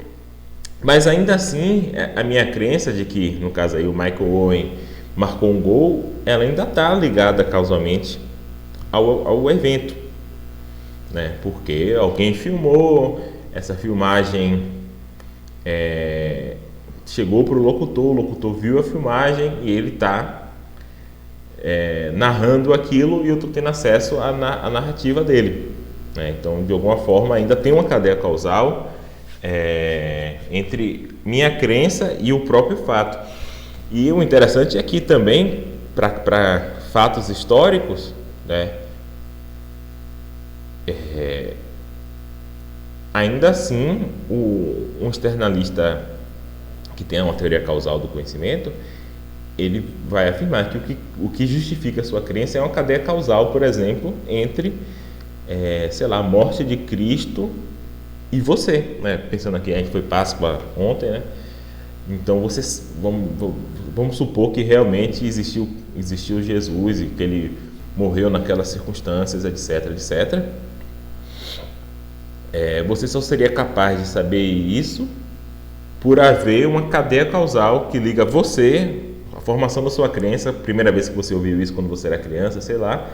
[SPEAKER 1] Mas ainda assim, a minha crença de que, no caso aí, o Michael Owen marcou um gol, ela ainda está ligada causalmente ao evento, né? Porque alguém filmou, essa filmagem chegou para o locutor viu a filmagem e ele está narrando aquilo, e eu estou tendo acesso à narrativa dele, né? Então, de alguma forma, ainda tem uma cadeia causal entre minha crença e o próprio fato. E o interessante é que também, para fatos históricos, né, ainda assim, um externalista que tem uma teoria causal do conhecimento, ele vai afirmar que o que justifica a sua crença é uma cadeia causal, por exemplo, entre, sei lá, a morte de Cristo e você, né? Pensando aqui, a gente foi Páscoa ontem, né? Então, vamos supor que realmente existiu Jesus e que ele morreu naquelas circunstâncias, etc, etc. Você só seria capaz de saber isso por haver uma cadeia causal que liga você, a formação da sua crença, primeira vez que você ouviu isso quando você era criança, sei lá,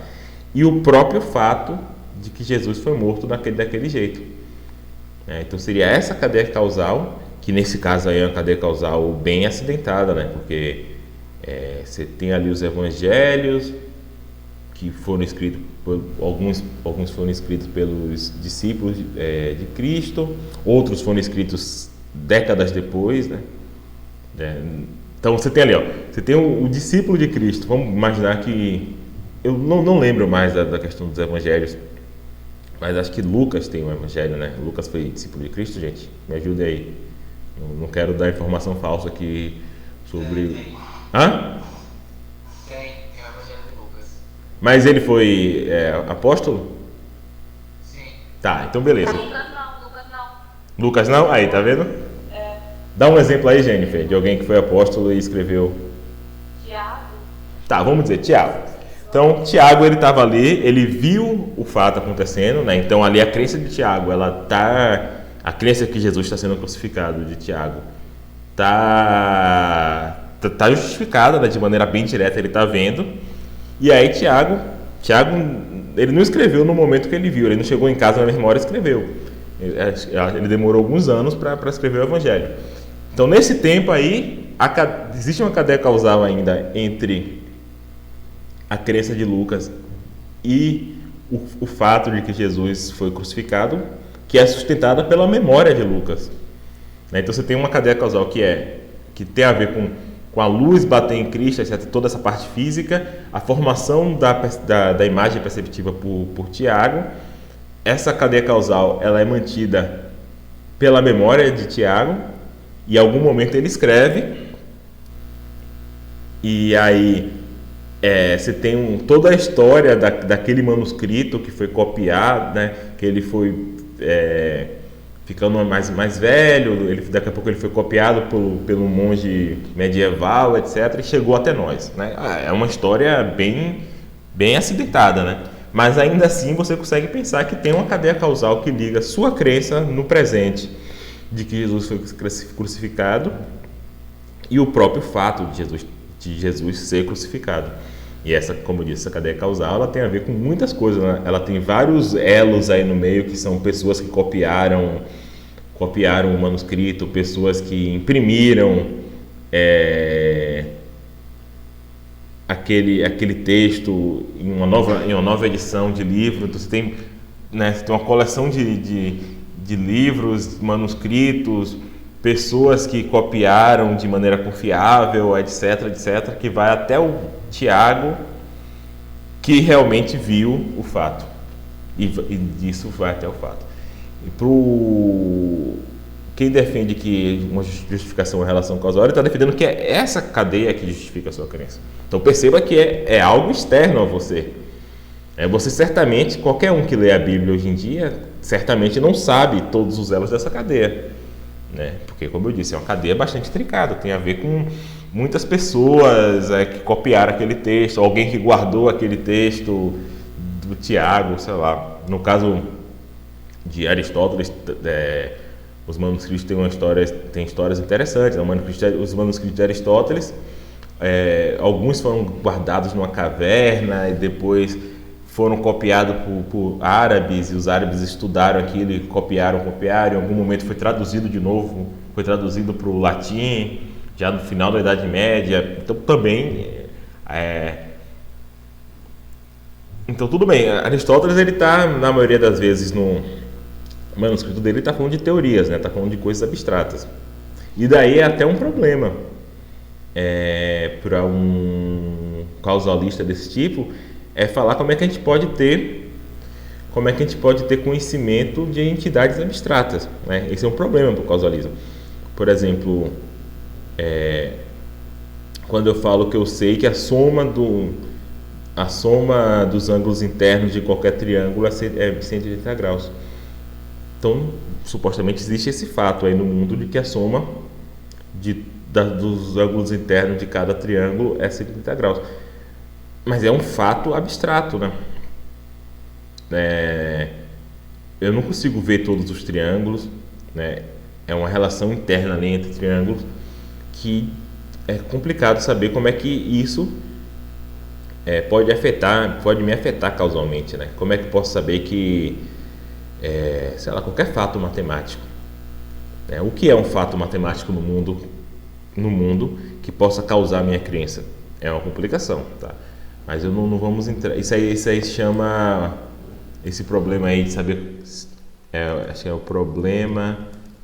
[SPEAKER 1] e o próprio fato de que Jesus foi morto daquele jeito. Então seria essa cadeia causal, que nesse caso aí é uma cadeia causal bem acidentada, né? Porque você tem ali os evangelhos que foram escritos, alguns foram escritos pelos discípulos de Cristo, outros foram escritos décadas depois, né? Então você tem ali, você tem o discípulo de Cristo. Vamos imaginar que eu não lembro mais da questão dos evangelhos, mas acho que Lucas tem um evangelho, né? Lucas foi discípulo de Cristo, gente. Me ajude aí. Não quero dar informação falsa aqui sobre. Hã?
[SPEAKER 2] Tem o evangelho de Lucas.
[SPEAKER 1] Mas ele foi apóstolo?
[SPEAKER 2] Sim.
[SPEAKER 1] Tá, então beleza.
[SPEAKER 3] Lucas não.
[SPEAKER 1] Lucas não? Aí, tá vendo? Dá um exemplo aí, Jennifer, de alguém que foi apóstolo e escreveu.
[SPEAKER 3] Tiago.
[SPEAKER 1] Tá, vamos dizer, Tiago. Então, Tiago, ele estava ali, ele viu o fato acontecendo, né? Então, ali a crença de Tiago, a crença que Jesus está sendo crucificado de Tiago, tá justificada, né? De maneira bem direta, ele está vendo. E aí, Tiago, ele não escreveu no momento que ele viu, ele não chegou em casa na mesma hora e escreveu. Ele demorou alguns anos para escrever o Evangelho. Então, nesse tempo aí, existe uma cadeia causal ainda entre a crença de Lucas e o fato de que Jesus foi crucificado, que é sustentada pela memória de Lucas. Então você tem uma cadeia causal que tem a ver com a luz bater em Cristo, etc., toda essa parte física, a formação da imagem perceptiva por Tiago. Essa cadeia causal ela é mantida pela memória de Tiago, e em algum momento ele escreve, e aí você tem toda a história daquele manuscrito que foi copiado, né? Que ele foi ficando mais velho, daqui a pouco ele foi copiado pelo monge medieval, etc., e chegou até nós, né? É uma história bem acidentada, né? Mas ainda assim você consegue pensar que tem uma cadeia causal que liga sua crença no presente de que Jesus foi crucificado e o próprio fato de Jesus ser crucificado. E essa, como eu disse, essa cadeia causal, ela tem a ver com muitas coisas, né? Ela tem vários elos aí no meio, que são pessoas que copiaram o manuscrito, pessoas que imprimiram aquele texto em uma nova edição de livro. Então você tem, né, você tem uma coleção de livros, manuscritos, pessoas que copiaram de maneira confiável, etc, que vai até o Tiago, que realmente viu o fato, e disso vai até o fato. E quem defende que uma justificação é relação causal, ele está defendendo que é essa cadeia que justifica a sua crença. Então perceba que é algo externo a você. Você certamente, qualquer um que lê a Bíblia hoje em dia, certamente não sabe todos os elos dessa cadeia, né? Porque, como eu disse, é uma cadeia bastante intricada, tem a ver com muitas pessoas que copiaram aquele texto, alguém que guardou aquele texto do Tiago, sei lá. No caso de Aristóteles, os manuscritos têm histórias interessantes. Os manuscritos de Aristóteles, alguns foram guardados numa caverna e depois foram copiados por árabes, e os árabes estudaram aquilo e copiaram, em algum momento foi traduzido de novo, foi traduzido para o latim, já no final da Idade Média. Então também então tudo bem, Aristóteles ele está, na maioria das vezes, no manuscrito dele está falando de teorias, né? Está falando de coisas abstratas, e daí é até um problema, para um causalista desse tipo é falar como é que a gente pode ter conhecimento de entidades abstratas, né? Esse é um problema para o causalismo. Por exemplo, quando eu falo que eu sei que a soma dos ângulos internos de qualquer triângulo é 180 graus. Então, supostamente existe esse fato aí no mundo de que a soma dos ângulos internos de cada triângulo é 180 graus. Mas é um fato abstrato, né? Eu não consigo ver todos os triângulos, né? É uma relação interna ali entre triângulos que é complicado saber como é que isso pode me afetar causalmente, né? Como é que eu posso saber que, sei lá, qualquer fato matemático, né? O que é um fato matemático no mundo que possa causar minha crença? É uma complicação, tá? Mas não vamos entrar. Isso aí se chama, esse problema aí de saber, acho que é o problema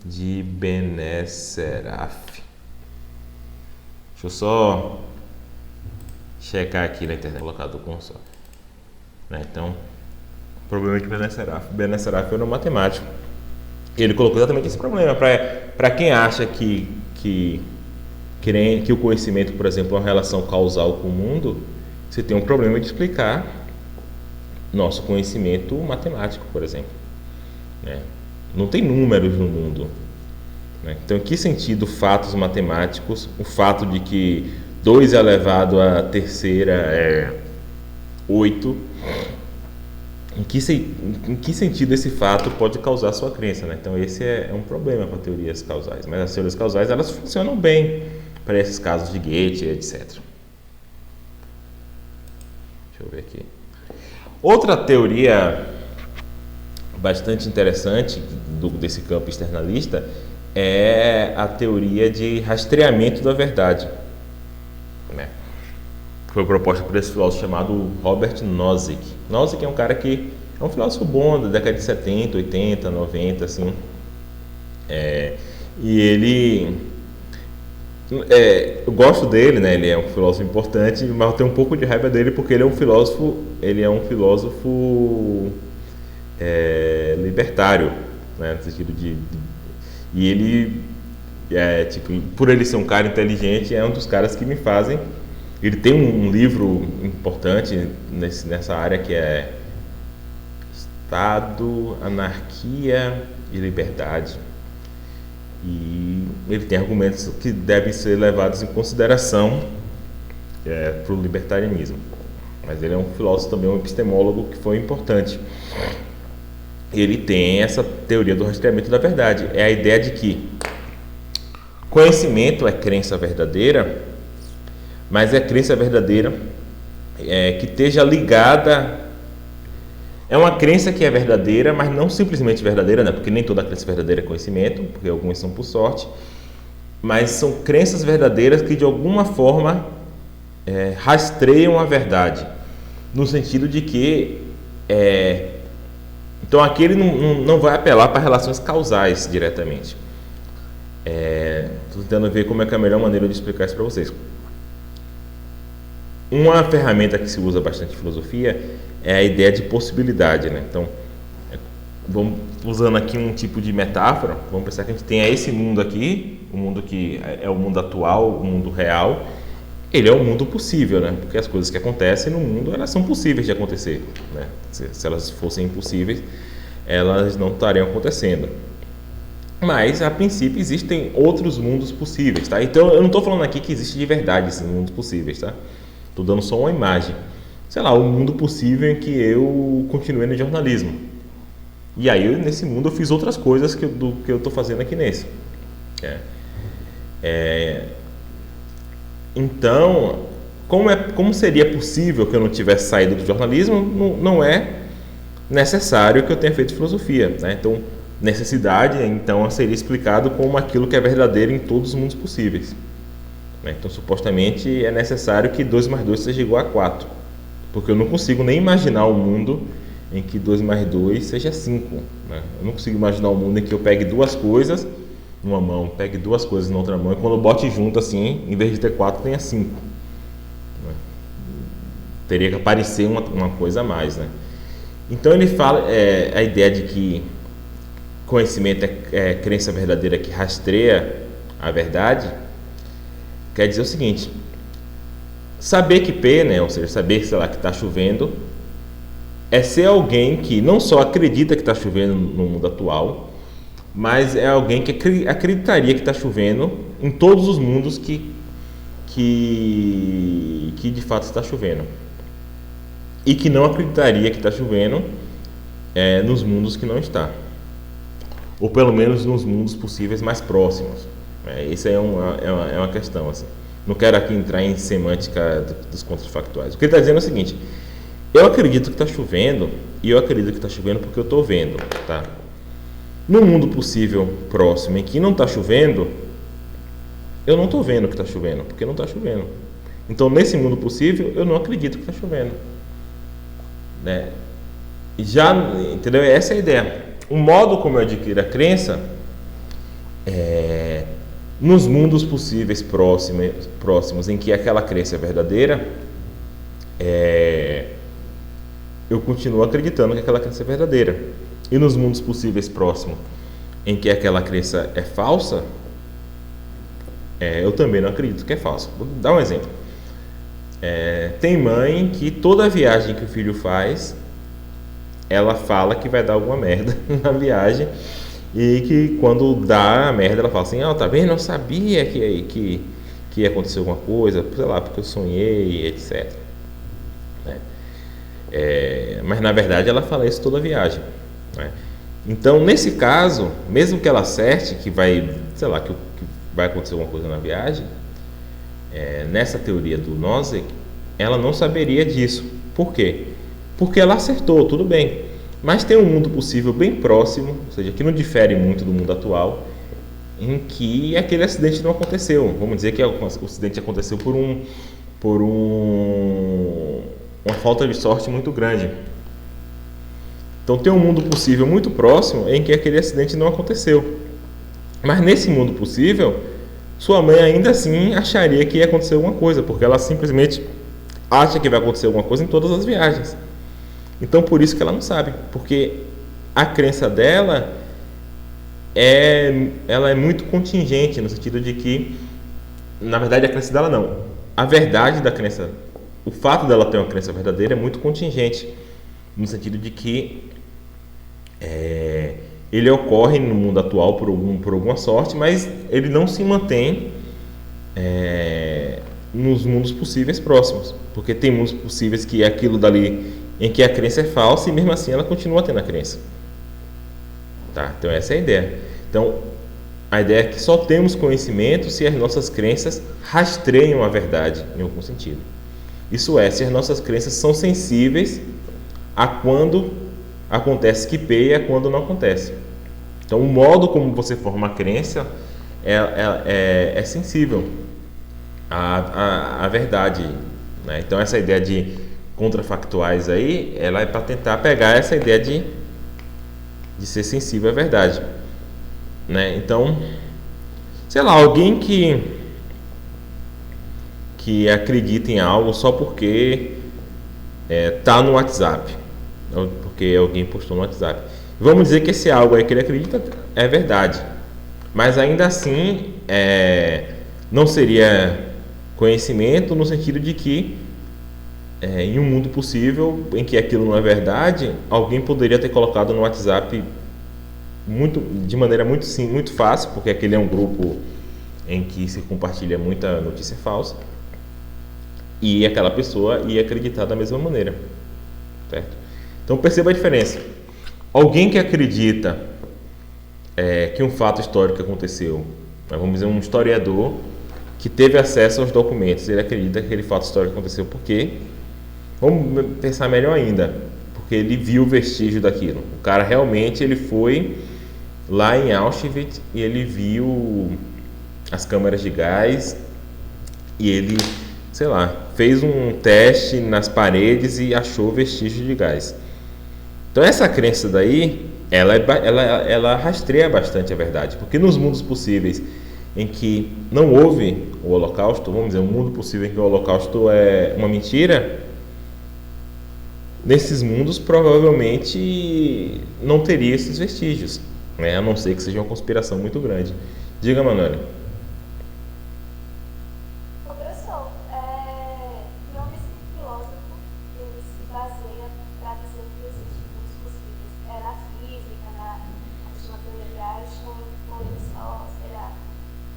[SPEAKER 1] de Benes-Seraf. Deixa eu só checar aqui na internet, colocado com só. Né? Então, problema de Benes-Seraf. Benes-Seraf era um matemático. Ele colocou exatamente esse problema para quem acha que o conhecimento, por exemplo, é uma relação causal com o mundo. Você tem um problema de explicar nosso conhecimento matemático, por exemplo. Né? Não tem números no mundo. Né? Então, em que sentido fatos matemáticos, o fato de que 2 elevado à terceira é 8, em que sentido esse fato pode causar sua crença? Né? Então, esse é um problema para teorias causais. Mas as teorias causais, elas funcionam bem para esses casos de Goethe, etc. Deixa eu ver aqui. Outra teoria bastante interessante desse campo externalista é a teoria de rastreamento da verdade, né? Foi proposta por esse filósofo chamado Robert Nozick. Nozick é um cara que é um filósofo bom da década de 70, 80, 90, assim. E ele... eu gosto dele, né? Ele é um filósofo importante, mas eu tenho um pouco de raiva dele porque ele é um filósofo libertário, né? No sentido e ele por ele ser um cara inteligente, é um dos caras que me fazem. Ele tem um livro importante nessa área que é Estado, Anarquia e Liberdade. E ele tem argumentos que devem ser levados em consideração para o libertarianismo. Mas ele é um filósofo também, um epistemólogo que foi importante. Ele tem essa teoria do rastreamento da verdade. É a ideia de que conhecimento é crença verdadeira, mas é crença verdadeira que esteja ligada... É uma crença que é verdadeira, mas não simplesmente verdadeira, né? Porque nem toda crença verdadeira é conhecimento, porque algumas são por sorte, mas são crenças verdadeiras que de alguma forma rastreiam a verdade, no sentido de que então aqui ele não vai apelar para relações causais diretamente. Estou tentando ver como é que é a melhor maneira de explicar isso para vocês. Uma ferramenta que se usa bastante em filosofia é a ideia de possibilidade, né? Então, vamos usando aqui um tipo de metáfora, vamos pensar que a gente tem esse mundo aqui, o mundo que é o mundo atual, o mundo real. Ele é um mundo possível, né? Porque as coisas que acontecem no mundo, elas são possíveis de acontecer, né? Se elas fossem impossíveis, elas não estariam acontecendo. Mas, a princípio, existem outros mundos possíveis, tá? Então, eu não estou falando aqui que existe de verdade esses mundos possíveis, tá? Estou dando só uma imagem. Sei lá, o mundo possível em que eu continuei no jornalismo. E aí, nesse mundo, eu fiz outras coisas que eu estou fazendo aqui nesse. Então, como seria possível que eu não tivesse saído do jornalismo? Não é necessário que eu tenha feito filosofia, né? Então, necessidade, então, seria explicado como aquilo que é verdadeiro em todos os mundos possíveis. Então, supostamente, é necessário que 2 mais 2 seja igual a 4. Porque eu não consigo nem imaginar um mundo em que 2 mais 2 seja 5. Né? Eu não consigo imaginar um mundo em que eu pegue 2 coisas numa mão, pegue 2 coisas na outra mão e quando bote junto assim, em vez de ter 4, tenha 5. Né? Teria que aparecer uma coisa a mais, né? Então ele fala a ideia de que conhecimento é crença verdadeira que rastreia a verdade, quer dizer o seguinte: saber que P, né, ou seja, saber, sei lá, que está chovendo, é ser alguém que não só acredita que está chovendo no mundo atual, mas é alguém que acreditaria que está chovendo em todos os mundos que de fato está chovendo. E que não acreditaria que está chovendo nos mundos que não está. Ou pelo menos nos mundos possíveis mais próximos. Isso é uma questão. Assim. Não quero aqui entrar em semântica dos contrafactuais. O que ele está dizendo é o seguinte: eu acredito que está chovendo, e eu acredito que está chovendo porque eu estou vendo. Tá? No mundo possível próximo em que não está chovendo, eu não estou vendo que está chovendo, porque não está chovendo. Então, nesse mundo possível, eu não acredito que está chovendo. Né? Entendeu? Essa é a ideia. O modo como eu adquiro a crença nos mundos possíveis próximos em que aquela crença é verdadeira, eu continuo acreditando que aquela crença é verdadeira. E nos mundos possíveis próximos em que aquela crença é falsa, eu também não acredito que é falsa. Vou dar um exemplo. Tem mãe que toda viagem que o filho faz, ela fala que vai dar alguma merda na viagem, e que quando dá a merda ela fala assim: tá vendo, eu sabia que ia acontecer alguma coisa, sei lá, porque eu sonhei, etc. Mas na verdade ela fala isso toda a viagem, né? Então, nesse caso, mesmo que ela acerte que vai, sei lá, que vai acontecer alguma coisa na viagem, nessa teoria do Nozick, ela não saberia disso. Por quê? Porque ela acertou, tudo bem. Mas tem um mundo possível bem próximo, ou seja, que não difere muito do mundo atual, em que aquele acidente não aconteceu. Vamos dizer que o acidente aconteceu por uma falta de sorte muito grande. Então tem um mundo possível muito próximo em que aquele acidente não aconteceu. Mas nesse mundo possível, sua mãe ainda assim acharia que ia acontecer alguma coisa, porque ela simplesmente acha que vai acontecer alguma coisa em todas as viagens. Então por isso que ela não sabe, porque a crença dela ela é muito contingente, no sentido de que, na verdade, a crença dela não. A verdade da crença, o fato dela ter uma crença verdadeira é muito contingente, no sentido de que ele ocorre no mundo atual por alguma sorte, mas ele não se mantém nos mundos possíveis próximos, porque tem mundos possíveis que é aquilo dali em que a crença é falsa e mesmo assim ela continua tendo a crença. Tá? Então essa é a ideia. Então a ideia é que só temos conhecimento se as nossas crenças rastreiam a verdade em algum sentido. Isso é, se as nossas crenças são sensíveis a quando acontece que P e a quando não acontece. Então o modo como você forma a crença é sensível à verdade, né? Então essa ideia de contrafactuais aí, ela é para tentar pegar essa ideia de ser sensível à verdade, né? Então, sei lá, alguém que acredita em algo só porque tá no WhatsApp, ou porque alguém postou no WhatsApp. Vamos dizer que esse algo aí que ele acredita é verdade, mas ainda assim não seria conhecimento no sentido de que em um mundo possível em que aquilo não é verdade, alguém poderia ter colocado no WhatsApp de maneira muito fácil, porque aquele é um grupo em que se compartilha muita notícia falsa, e aquela pessoa ia acreditar da mesma maneira, certo? Então perceba a diferença. Alguém que acredita que um fato histórico aconteceu, vamos dizer, um historiador que teve acesso aos documentos, ele acredita que aquele fato histórico aconteceu porque, vamos pensar melhor ainda, porque ele viu o vestígio daquilo. O cara realmente ele foi lá em Auschwitz e ele viu as câmaras de gás e ele, sei lá, fez um teste nas paredes e achou vestígio de gás. Então essa crença daí ela rastreia bastante a verdade, porque nos mundos possíveis em que não houve o Holocausto, vamos dizer, um mundo possível em que o Holocausto é uma mentira, nesses mundos provavelmente não teria esses vestígios, né? A não ser que seja uma conspiração muito grande. Diga, Manuela.
[SPEAKER 4] Professor, em esse filósofo, ele se baseia para dizer que existem mundos possíveis. É na física, na questão da teoria de Einstein, ou ele só será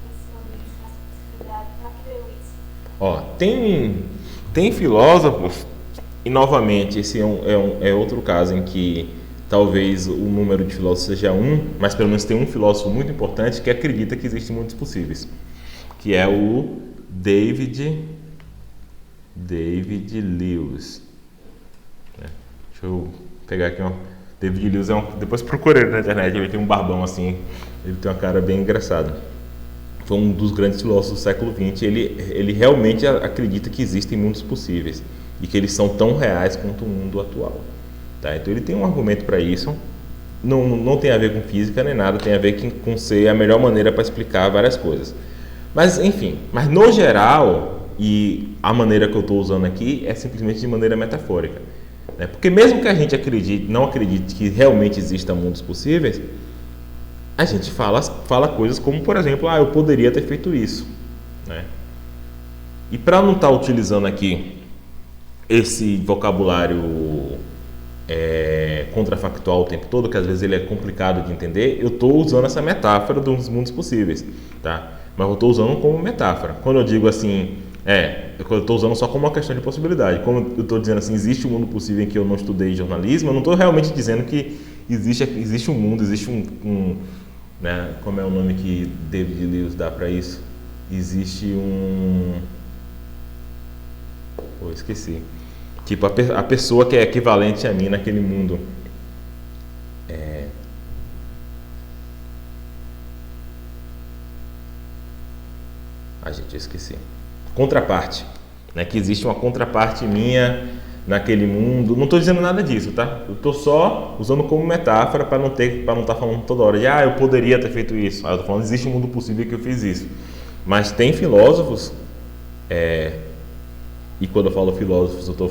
[SPEAKER 4] ensinando isso na possibilidade? Para que deu isso?
[SPEAKER 1] Ó, tem filósofos, e novamente esse é outro caso em que talvez o número de filósofos seja um, mas pelo menos tem um filósofo muito importante que acredita que existem mundos possíveis, que é o David Lewis. Deixa eu pegar aqui. David Lewis depois procurei na internet, ele tem um barbão assim, ele tem uma cara bem engraçada. Foi um dos grandes filósofos do século XX. Ele realmente acredita que existem mundos possíveis e que eles são tão reais quanto o mundo atual. Tá? Então ele tem um argumento para isso. Não tem a ver com física nem nada, tem a ver com ser a melhor maneira para explicar várias coisas. Mas enfim, no geral, e a maneira que eu estou usando aqui é simplesmente de maneira metafórica. Né? Porque mesmo que a gente não acredite que realmente existam mundos possíveis, a gente fala coisas como, por exemplo, eu poderia ter feito isso. Né? E para não estar utilizando aqui esse vocabulário contrafactual o tempo todo, que às vezes ele é complicado de entender, eu estou usando essa metáfora dos mundos possíveis, tá? Mas eu estou usando como metáfora. Quando eu digo assim, eu estou usando só como uma questão de possibilidade. Como eu estou dizendo assim, existe um mundo possível em que eu não estudei jornalismo, eu não estou realmente dizendo que existe um mundo, existe né? Como é o nome que David Lewis dá para isso? Existe esqueci. Tipo, a pessoa que é equivalente a mim naquele mundo. Gente, eu esqueci. Contraparte. Né? Que existe uma contraparte minha naquele mundo. Não estou dizendo nada disso, tá? Eu estou só usando como metáfora para não estar falando toda hora de eu poderia ter feito isso. Eu estou falando, existe um mundo possível que eu fiz isso. Mas tem filósofos, e quando eu falo filósofos, eu estou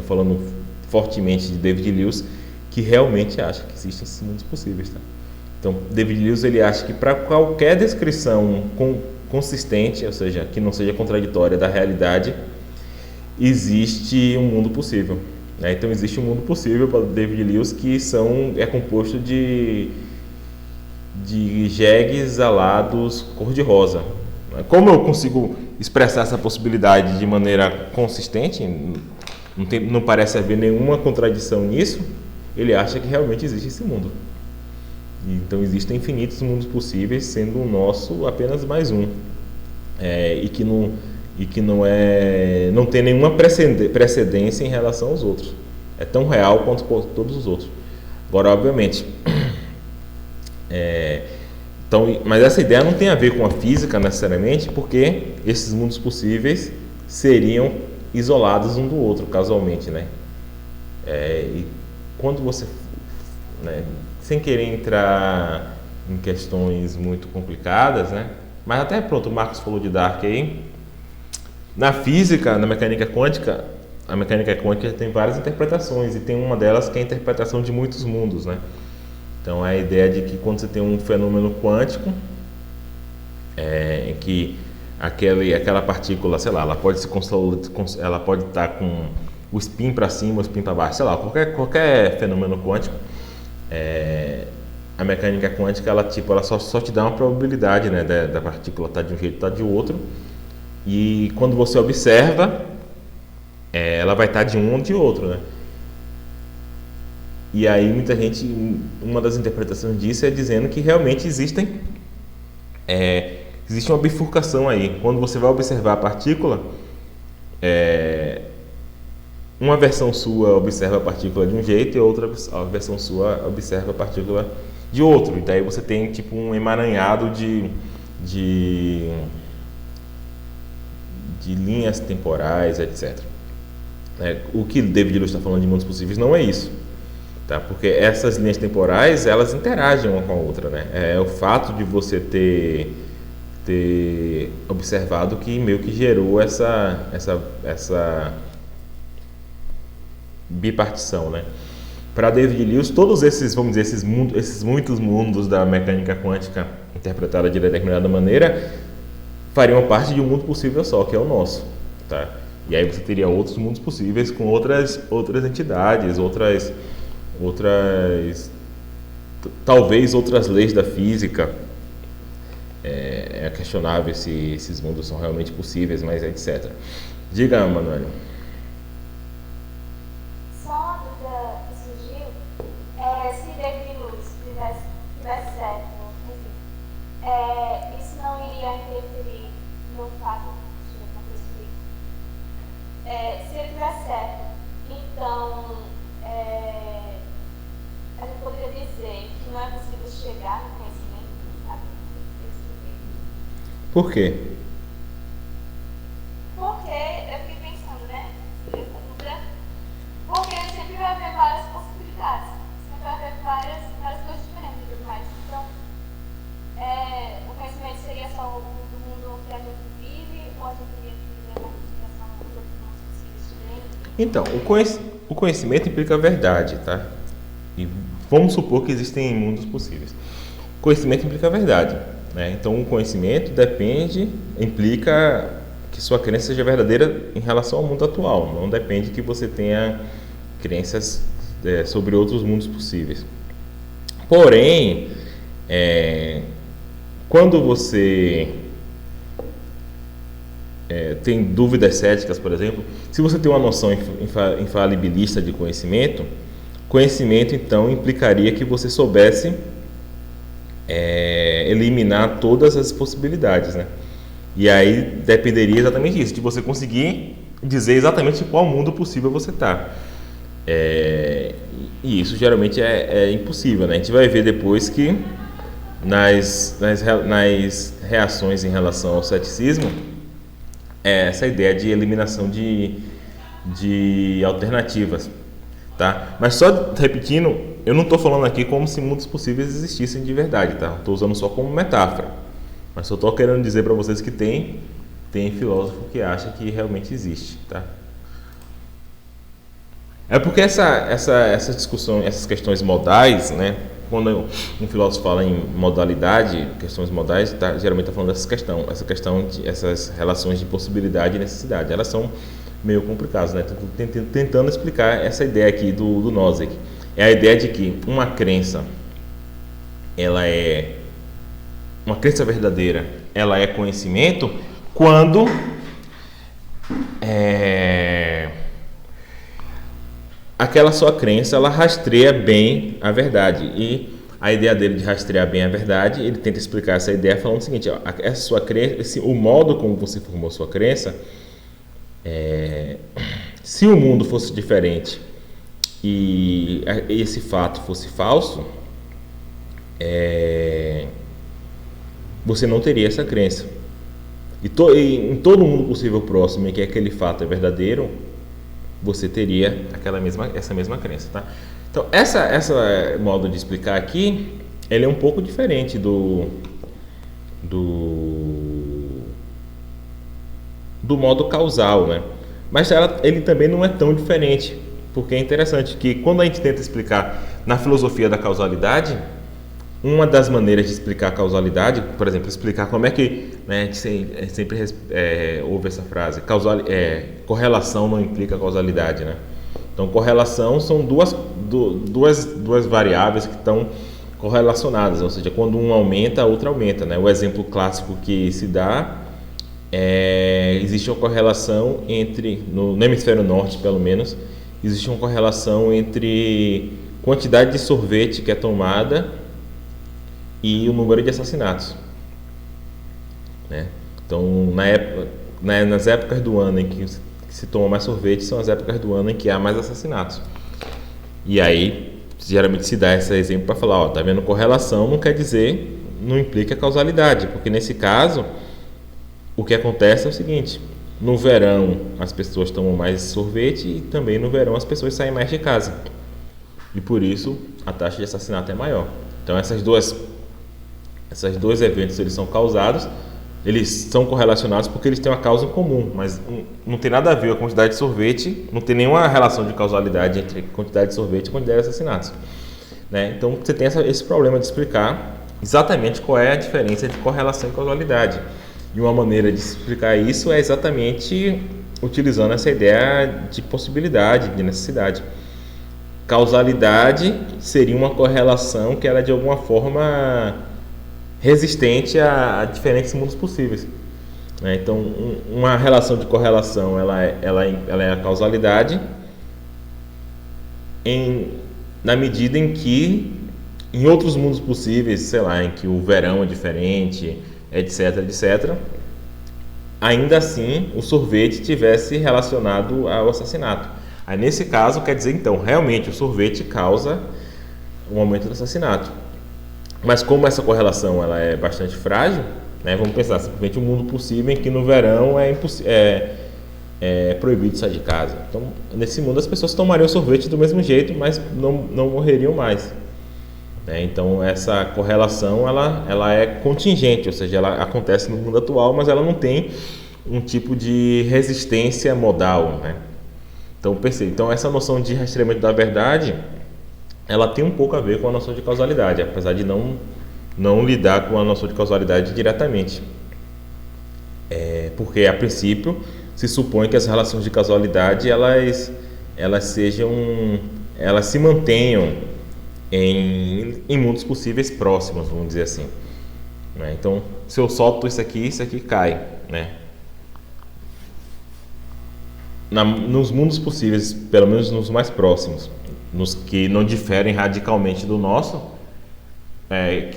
[SPEAKER 1] falando fortemente de David Lewis, que realmente acha que existem esses mundos possíveis, tá? Então, David Lewis, ele acha que para qualquer descrição consistente, ou seja, que não seja contraditória da realidade, existe um mundo possível. Né? Então, existe um mundo possível para David Lewis que é composto de jegues alados cor-de-rosa. Como eu consigo expressar essa possibilidade de maneira consistente, não parece haver nenhuma contradição nisso, ele acha que realmente existe esse mundo. Então existem infinitos mundos possíveis, sendo o nosso apenas mais um, e que não tem nenhuma precedência em relação aos outros. É tão real quanto todos os outros. Agora, obviamente, mas essa ideia não tem a ver com a física necessariamente, porque esses mundos possíveis seriam isolados um do outro, casualmente, né? E quando você, né, sem querer entrar em questões muito complicadas, né? Mas até pronto, o Marcos falou de Dark aí. Na física, na mecânica quântica, a mecânica quântica tem várias interpretações e tem uma delas que é a interpretação de muitos mundos, né? Então a ideia de que quando você tem um fenômeno quântico, em que aquela partícula, sei lá, ela pode estar com o spin para cima, o spin para baixo, sei lá, qualquer fenômeno quântico, a mecânica quântica ela só te dá uma probabilidade, né, da partícula estar de um jeito, estar de outro, e quando você observa, ela vai estar de um ou de outro, né? E aí muita gente, uma das interpretações disso é dizendo que realmente existe uma bifurcação aí. Quando você vai observar a partícula, uma versão sua observa a partícula de um jeito e outra versão sua observa a partícula de outro. E daí você tem tipo um emaranhado de linhas temporais, etc. O que David Lewis está falando de mundos possíveis não é isso. tá? Porque essas linhas temporais, elas interagem uma com a outra, né? É o fato de você ter observado que meio que gerou essa bipartição, né? Para David Lewis, todos esses, vamos dizer, esses muitos mundos da mecânica quântica interpretada de determinada maneira fariam parte de um mundo possível só, que é o nosso, tá? E aí você teria outros mundos possíveis com outras entidades, talvez outras leis da física. É questionável se esses mundos são realmente possíveis, mas etc. Diga, Manuel.
[SPEAKER 4] Só uma dúvida que surgiu é se David Lewis tivesse certo, enfim, isso não iria interferir no fato, deixa eu ver como eu explico. Se ele tivesse certo, então a gente poderia dizer que não é possível chegar no conhecimento, sabe?
[SPEAKER 1] Por quê?
[SPEAKER 4] Porque eu fiquei pensando, né? Essa dúvida. Porque sempre vai haver várias possibilidades. Sempre vai haver várias coisas diferentes e tudo mais. Então, o conhecimento seria só o mundo que a gente vive, ou a gente iria viver uma explicação dos outros mundos possíveis diferentes?
[SPEAKER 1] Então, o conhecimento implica a verdade, tá? E vamos supor que existem mundos possíveis. O conhecimento implica a verdade, né? Então, o conhecimento implica que sua crença seja verdadeira em relação ao mundo atual. Não depende que você tenha crenças sobre outros mundos possíveis. Porém, quando você tem dúvidas céticas, por exemplo, se você tem uma noção infalibilista de conhecimento então implicaria que você soubesse eliminar todas as possibilidades, né? E aí dependeria exatamente disso, de você conseguir dizer exatamente em qual mundo possível você está. E isso geralmente é impossível, né? A gente vai ver depois que nas reações em relação ao ceticismo, essa ideia de eliminação de alternativas, tá? Mas só repetindo, eu não estou falando aqui como se mundos possíveis existissem de verdade, tá? Estou usando só como metáfora. Mas só estou querendo dizer para vocês que tem filósofo que acha que realmente existe, tá? É porque essa discussão, essas questões modais, né? Quando um filósofo fala em modalidade, questões modais, geralmente está falando essas relações de possibilidade e necessidade. Elas são meio complicadas, né? Estou tentando explicar essa ideia aqui do Nozick. É a ideia de que uma crença, uma crença verdadeira, ela é conhecimento quando aquela sua crença, ela rastreia bem a verdade. E a ideia dele de rastrear bem a verdade, ele tenta explicar essa ideia falando o seguinte: essa sua crença, o modo como você formou sua crença, se o mundo fosse diferente e esse fato fosse falso, você não teria essa crença. E em todo mundo possível próximo em que aquele fato é verdadeiro, você teria essa mesma crença, tá? Então, essa modo de explicar aqui, ele é um pouco diferente do modo causal, né? Mas ele também não é tão diferente, porque é interessante que quando a gente tenta explicar na filosofia da causalidade, uma das maneiras de explicar a causalidade, por exemplo, explicar como é que, né, a gente sempre ouve essa frase, correlação não implica causalidade, né? Então, correlação são duas variáveis que estão correlacionadas, ou seja, quando um aumenta, a outra aumenta, né? O exemplo clássico que se dá existe uma correlação no hemisfério norte, pelo menos, existe uma correlação entre quantidade de sorvete que é tomada e o número de assassinatos, né? Então, nas épocas do ano em que se toma mais sorvete, são as épocas do ano em que há mais assassinatos. E aí, geralmente se dá esse exemplo para falar, tá vendo? Correlação não implica causalidade, porque nesse caso, o que acontece é o seguinte: no verão as pessoas tomam mais sorvete e também no verão as pessoas saem mais de casa. e por isso a taxa de assassinato é maior. Então esses dois eventos eles são causados, eles são correlacionados porque eles têm uma causa em comum, mas não tem nada a ver com a quantidade de sorvete, não tem nenhuma relação de causalidade entre a quantidade de sorvete e a quantidade de assassinatos, né? Então você tem esse problema de explicar exatamente qual é a diferença entre correlação e causalidade. E uma maneira de explicar isso é exatamente utilizando essa ideia de possibilidade, de necessidade. Causalidade seria uma correlação que era de alguma forma resistente a diferentes mundos possíveis, né? Então, uma relação de correlação ela é a causalidade na medida em que em outros mundos possíveis, sei lá, em que o verão é diferente, etc, etc, ainda assim o sorvete tivesse relacionado ao assassinato. Aí nesse caso quer dizer então realmente o sorvete causa um aumento do assassinato. Mas como essa correlação ela é bastante frágil, né, vamos pensar simplesmente um mundo possível em que no verão é proibido sair de casa. Então nesse mundo as pessoas tomariam sorvete do mesmo jeito, mas não morreriam mais. Então essa correlação ela é contingente, ou seja, ela acontece no mundo atual, mas ela não tem um tipo de resistência modal, né? Então percebe, então essa noção de rastreamento da verdade ela tem um pouco a ver com a noção de causalidade, apesar de não lidar com a noção de causalidade diretamente, porque a princípio se supõe que as relações de causalidade elas se mantenham em mundos possíveis próximos, vamos dizer assim, né? Então, se eu solto isso aqui cai, né? Nos mundos possíveis, pelo menos nos mais próximos, nos que não diferem radicalmente do nosso,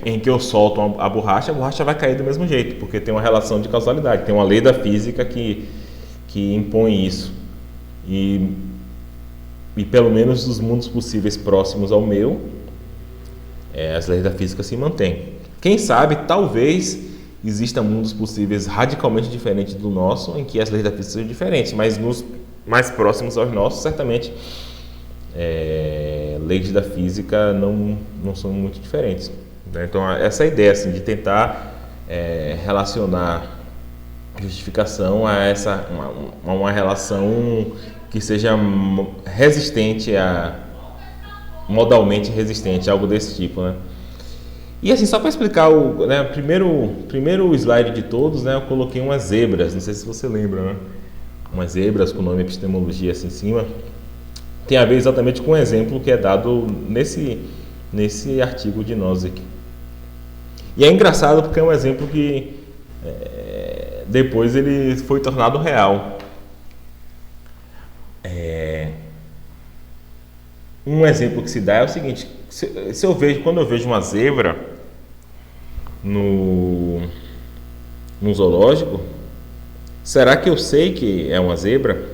[SPEAKER 1] em que eu solto a borracha vai cair do mesmo jeito, porque tem uma relação de causalidade, tem uma lei da física que impõe isso. E pelo menos nos mundos possíveis próximos ao meu, as leis da física se mantêm. Quem sabe, talvez, existam mundos possíveis radicalmente diferentes do nosso, em que as leis da física sejam diferentes, mas nos mais próximos aos nossos, certamente, leis da física não são muito diferentes, né? Então, essa ideia assim, de tentar relacionar justificação a uma relação que seja resistente modalmente resistente, algo desse tipo, né? E assim, só para explicar o primeiro slide de todos, né, eu coloquei umas zebras, não sei se você lembra, né? Umas zebras com o nome epistemologia assim em cima. Tem a ver exatamente com um exemplo que é dado nesse artigo de Nozick. E é engraçado porque é um exemplo que depois ele foi tornado real. Um exemplo que se dá é o seguinte: quando eu vejo uma zebra no zoológico, será que eu sei que é uma zebra,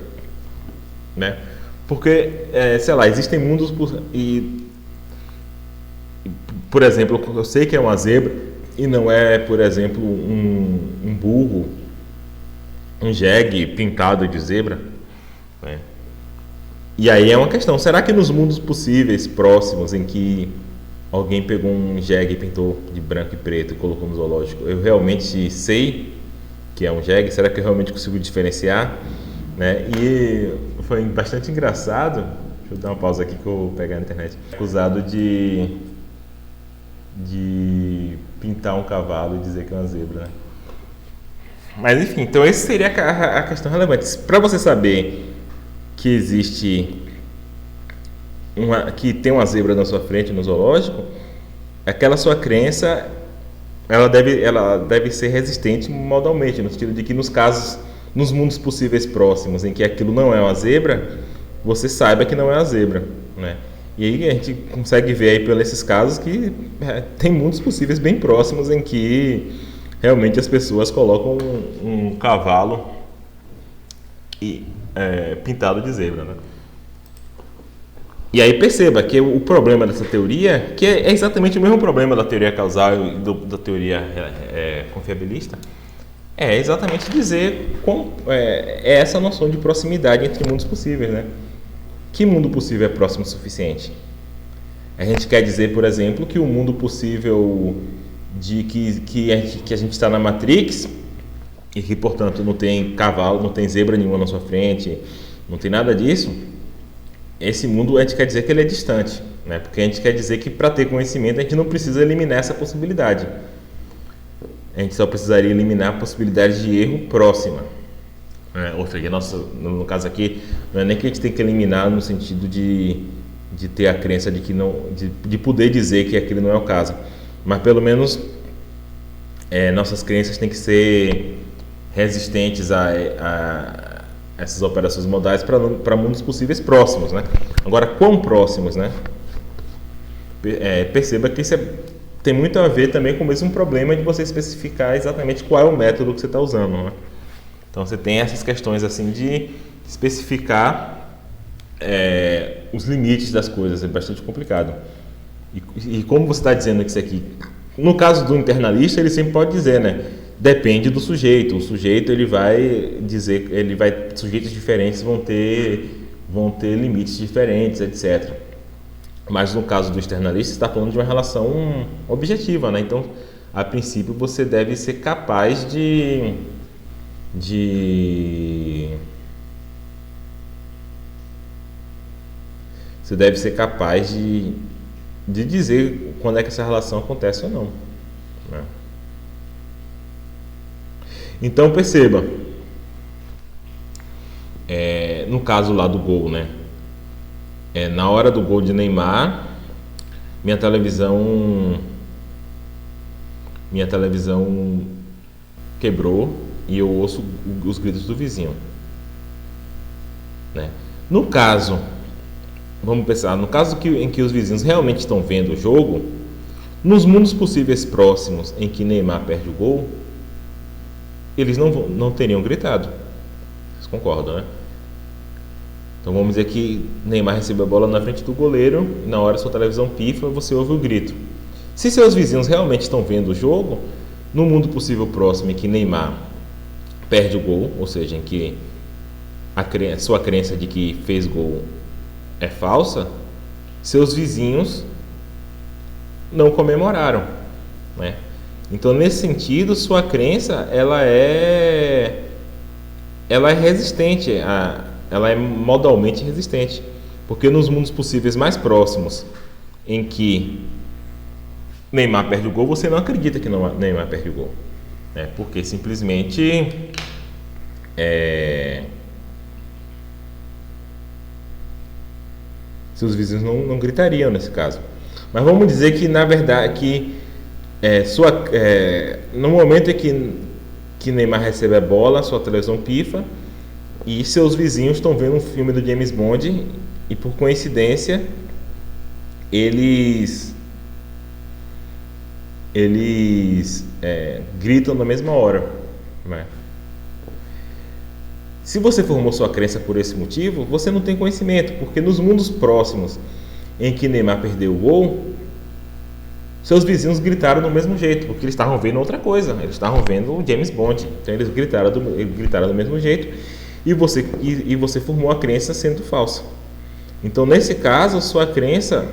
[SPEAKER 1] né? Porque, sei lá, existem mundos por exemplo, eu sei que é uma zebra e não é, por exemplo, um burro, um jegue pintado de zebra, né? E aí é uma questão, será que nos mundos possíveis próximos em que alguém pegou um jegue e pintou de branco e preto e colocou no zoológico, eu realmente sei que é um jegue? Será que eu realmente consigo diferenciar, né? E foi bastante engraçado, deixa eu dar uma pausa aqui que eu vou pegar na internet, acusado de pintar um cavalo e dizer que é uma zebra, né? Mas enfim, então essa seria a questão relevante. Para você saber que existe que tem uma zebra na sua frente no zoológico, aquela sua crença ela deve ser resistente modalmente, no sentido de que nos mundos possíveis próximos em que aquilo não é uma zebra, você saiba que não é uma zebra, né? E aí a gente consegue ver aí pelos esses casos que tem mundos possíveis bem próximos em que realmente as pessoas colocam um cavalo pintado de zebra, né? E aí perceba que o problema dessa teoria, que é exatamente o mesmo problema da teoria causal e da teoria confiabilista, é exatamente dizer essa noção de proximidade entre mundos possíveis, né? Que mundo possível é próximo o suficiente? A gente quer dizer, por exemplo, que o mundo possível de que a gente está na Matrix e que, portanto, não tem cavalo, não tem zebra nenhuma na sua frente, não tem nada disso. Esse mundo a gente quer dizer que ele é distante, né? Porque a gente quer dizer que para ter conhecimento a gente não precisa eliminar essa possibilidade. A gente só precisaria eliminar a possibilidade de erro próxima. Ou seja, no caso aqui, não é nem que a gente tem que eliminar no sentido de ter a crença de que não, de poder dizer que aquilo não é o caso, mas pelo menos nossas crenças têm que ser resistentes a essas operações modais para mundos possíveis próximos, né? Agora, quão próximos, né? Perceba que isso tem muito a ver também com o mesmo problema de você especificar exatamente qual é o método que você está usando, né? Então, você tem essas questões assim de especificar os limites das coisas, é bastante complicado. E como você está dizendo que isso aqui, no caso do internalista, ele sempre pode dizer, né? Depende do sujeito. O sujeito ele vai dizer, sujeitos diferentes vão ter limites diferentes, etc. Mas no caso do externalista, você está falando de uma relação objetiva, né? Então, a princípio, você deve ser capaz você deve ser capaz de dizer quando é que essa relação acontece ou não, né? Então perceba, no caso lá do gol, né? Na hora do gol de Neymar, minha televisão quebrou e eu ouço os gritos do vizinho, né? No caso, vamos pensar, no caso em que os vizinhos realmente estão vendo o jogo, nos mundos possíveis próximos em que Neymar perde o gol, eles não teriam gritado. Vocês concordam, né? Então vamos dizer que Neymar recebe a bola na frente do goleiro e na hora sua televisão pifa, você ouve o grito. Se seus vizinhos realmente estão vendo o jogo, no mundo possível próximo em que Neymar perde o gol, ou seja, em que a sua crença de que fez gol é falsa, seus vizinhos não comemoraram, né? Então, nesse sentido, sua crença ela é resistente, ela é modalmente resistente, porque nos mundos possíveis mais próximos em que Neymar perde o gol, você não acredita que Neymar perde o gol, né? Porque simplesmente seus vizinhos não gritariam nesse caso. Mas vamos dizer que, na verdade, no momento em que Neymar recebe a bola, sua televisão pifa e seus vizinhos estão vendo um filme do James Bond e, por coincidência, eles gritam na mesma hora, né? Se você formou sua crença por esse motivo, você não tem conhecimento, porque nos mundos próximos em que Neymar perdeu o gol, seus vizinhos gritaram do mesmo jeito, porque eles estavam vendo outra coisa, eles estavam vendo o James Bond, então eles gritaram do mesmo jeito e você formou a crença sendo falsa. Então, nesse caso, sua crença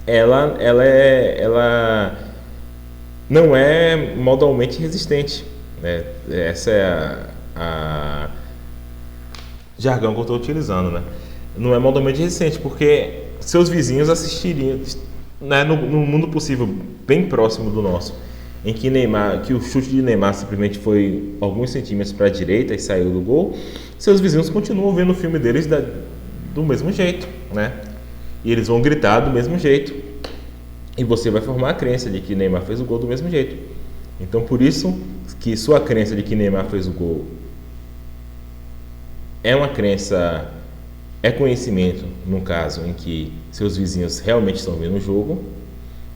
[SPEAKER 1] ela não é modalmente resistente, né? Essa é a jargão que eu estou utilizando, né? Não é modalmente resistente, porque seus vizinhos assistiriam, né, no mundo possível bem próximo do nosso, em que o chute de Neymar simplesmente foi alguns centímetros para a direita e saiu do gol, seus vizinhos continuam vendo o filme deles do mesmo jeito, né? E eles vão gritar do mesmo jeito, e você vai formar a crença de que Neymar fez o gol do mesmo jeito. Então, por isso que sua crença de que Neymar fez o gol é uma crença, é conhecimento no caso em que seus vizinhos realmente estão vendo o jogo,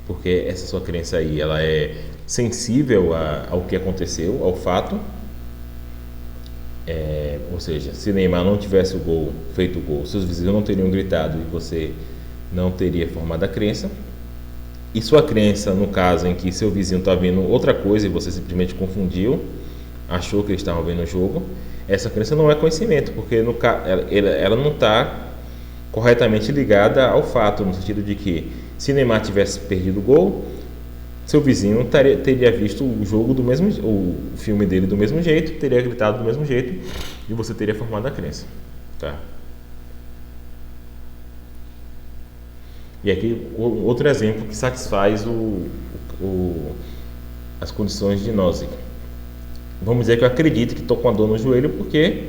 [SPEAKER 1] porque essa sua crença aí ela é sensível ao que aconteceu, ao fato. Ou seja, se Neymar não tivesse feito o gol, seus vizinhos não teriam gritado e você não teria formado a crença. E sua crença, no caso em que seu vizinho está vendo outra coisa e você simplesmente confundiu, achou que eles estavam vendo o jogo, essa crença não é conhecimento, porque ela não está corretamente ligada ao fato, no sentido de que se Neymar tivesse perdido o gol, seu vizinho teria visto o jogo do mesmo, o filme dele do mesmo jeito, teria gritado do mesmo jeito e você teria formado a crença, tá? E aqui outro exemplo que satisfaz as condições de Nozick. Vamos dizer que eu acredito que estou com a dor no joelho porque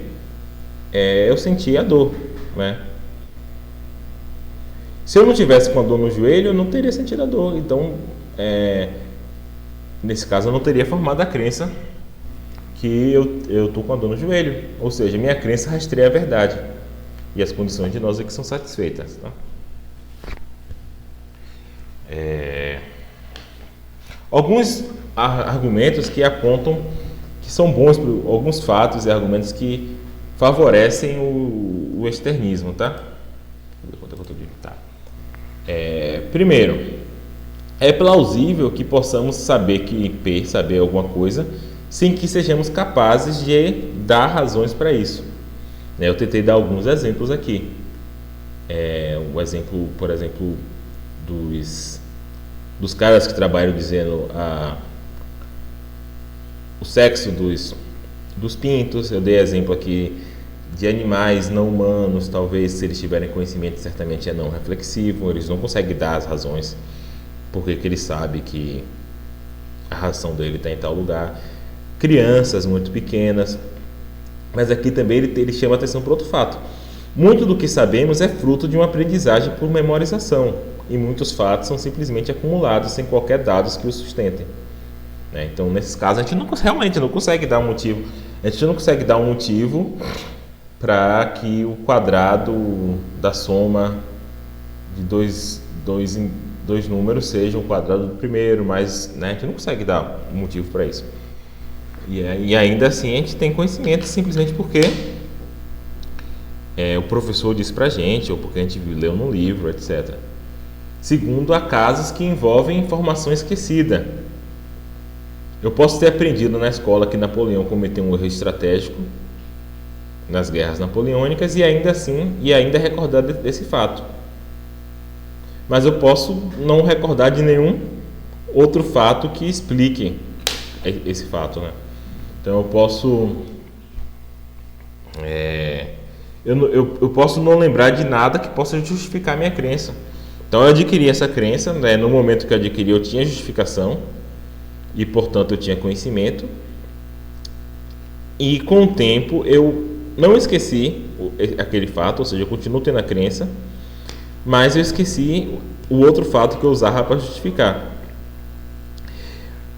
[SPEAKER 1] eu senti a dor, né? Se eu não tivesse com a dor no joelho, eu não teria sentido a dor. Então, nesse caso, eu não teria formado a crença que eu estou com a dor no joelho. Ou seja, minha crença rastreia a verdade. E as condições de Nozick são satisfeitas. Tá? Alguns argumentos que apontam que são bons, alguns fatos e argumentos que favorecem o externismo, tá? Primeiro, é plausível que possamos saber que P, saber alguma coisa, sem que sejamos capazes de dar razões para isso. Eu tentei dar alguns exemplos aqui. O exemplo, por exemplo, dos caras que trabalham dizendo o sexo dos pintos. Eu dei exemplo aqui de animais não humanos, talvez se eles tiverem conhecimento, certamente é não reflexivo, eles não conseguem dar as razões porque que ele sabe que a ração dele está em tal lugar. Crianças muito pequenas, mas aqui também ele chama atenção para outro fato. Muito do que sabemos é fruto de uma aprendizagem por memorização, e muitos fatos são simplesmente acumulados sem qualquer dados que os sustentem. Então, nesses casos, a gente realmente não consegue dar um motivo. A gente não consegue dar um motivo para que o quadrado da soma de dois números seja o quadrado do primeiro, mas a gente não consegue dar um motivo para isso. E ainda assim a gente tem conhecimento simplesmente porque o professor disse para a gente, ou porque a gente leu no livro, etc. Segundo, há casos que envolvem informação esquecida. Eu posso ter aprendido na escola que Napoleão cometeu um erro estratégico nas guerras napoleônicas e ainda recordar desse fato. Mas eu posso não recordar de nenhum outro fato que explique esse fato, né? Então eu posso eu posso não lembrar de nada que possa justificar minha crença. Então eu adquiri essa crença, né? No momento que eu adquiri eu tinha justificação e portanto eu tinha conhecimento, e com o tempo eu não esqueci aquele fato, ou seja, eu continuo tendo a crença, mas eu esqueci o outro fato que eu usava para justificar.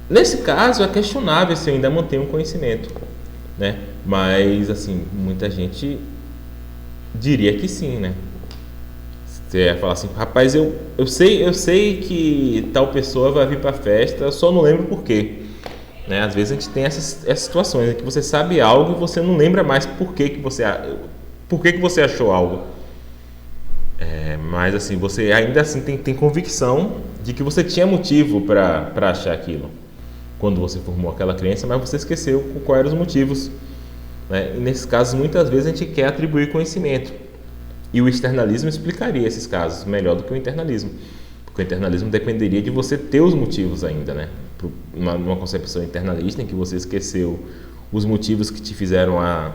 [SPEAKER 1] Nesse caso é questionável se eu ainda mantenho um conhecimento, né? Mas assim, muita gente diria que sim, né? Você ia falar assim, rapaz, eu sei que tal pessoa vai vir para a festa, eu só não lembro por quê. Né? Às vezes a gente tem essas situações em que você sabe algo e você não lembra mais por que você achou algo. Mas assim, você ainda assim tem convicção de que você tinha motivo para achar aquilo quando você formou aquela crença, mas você esqueceu quais eram os motivos. Né? E nesses casos, muitas vezes a gente quer atribuir conhecimento. E o externalismo explicaria esses casos melhor do que o internalismo. Porque o internalismo dependeria de você ter os motivos ainda, né? Numa concepção internalista em que você esqueceu os motivos que te fizeram a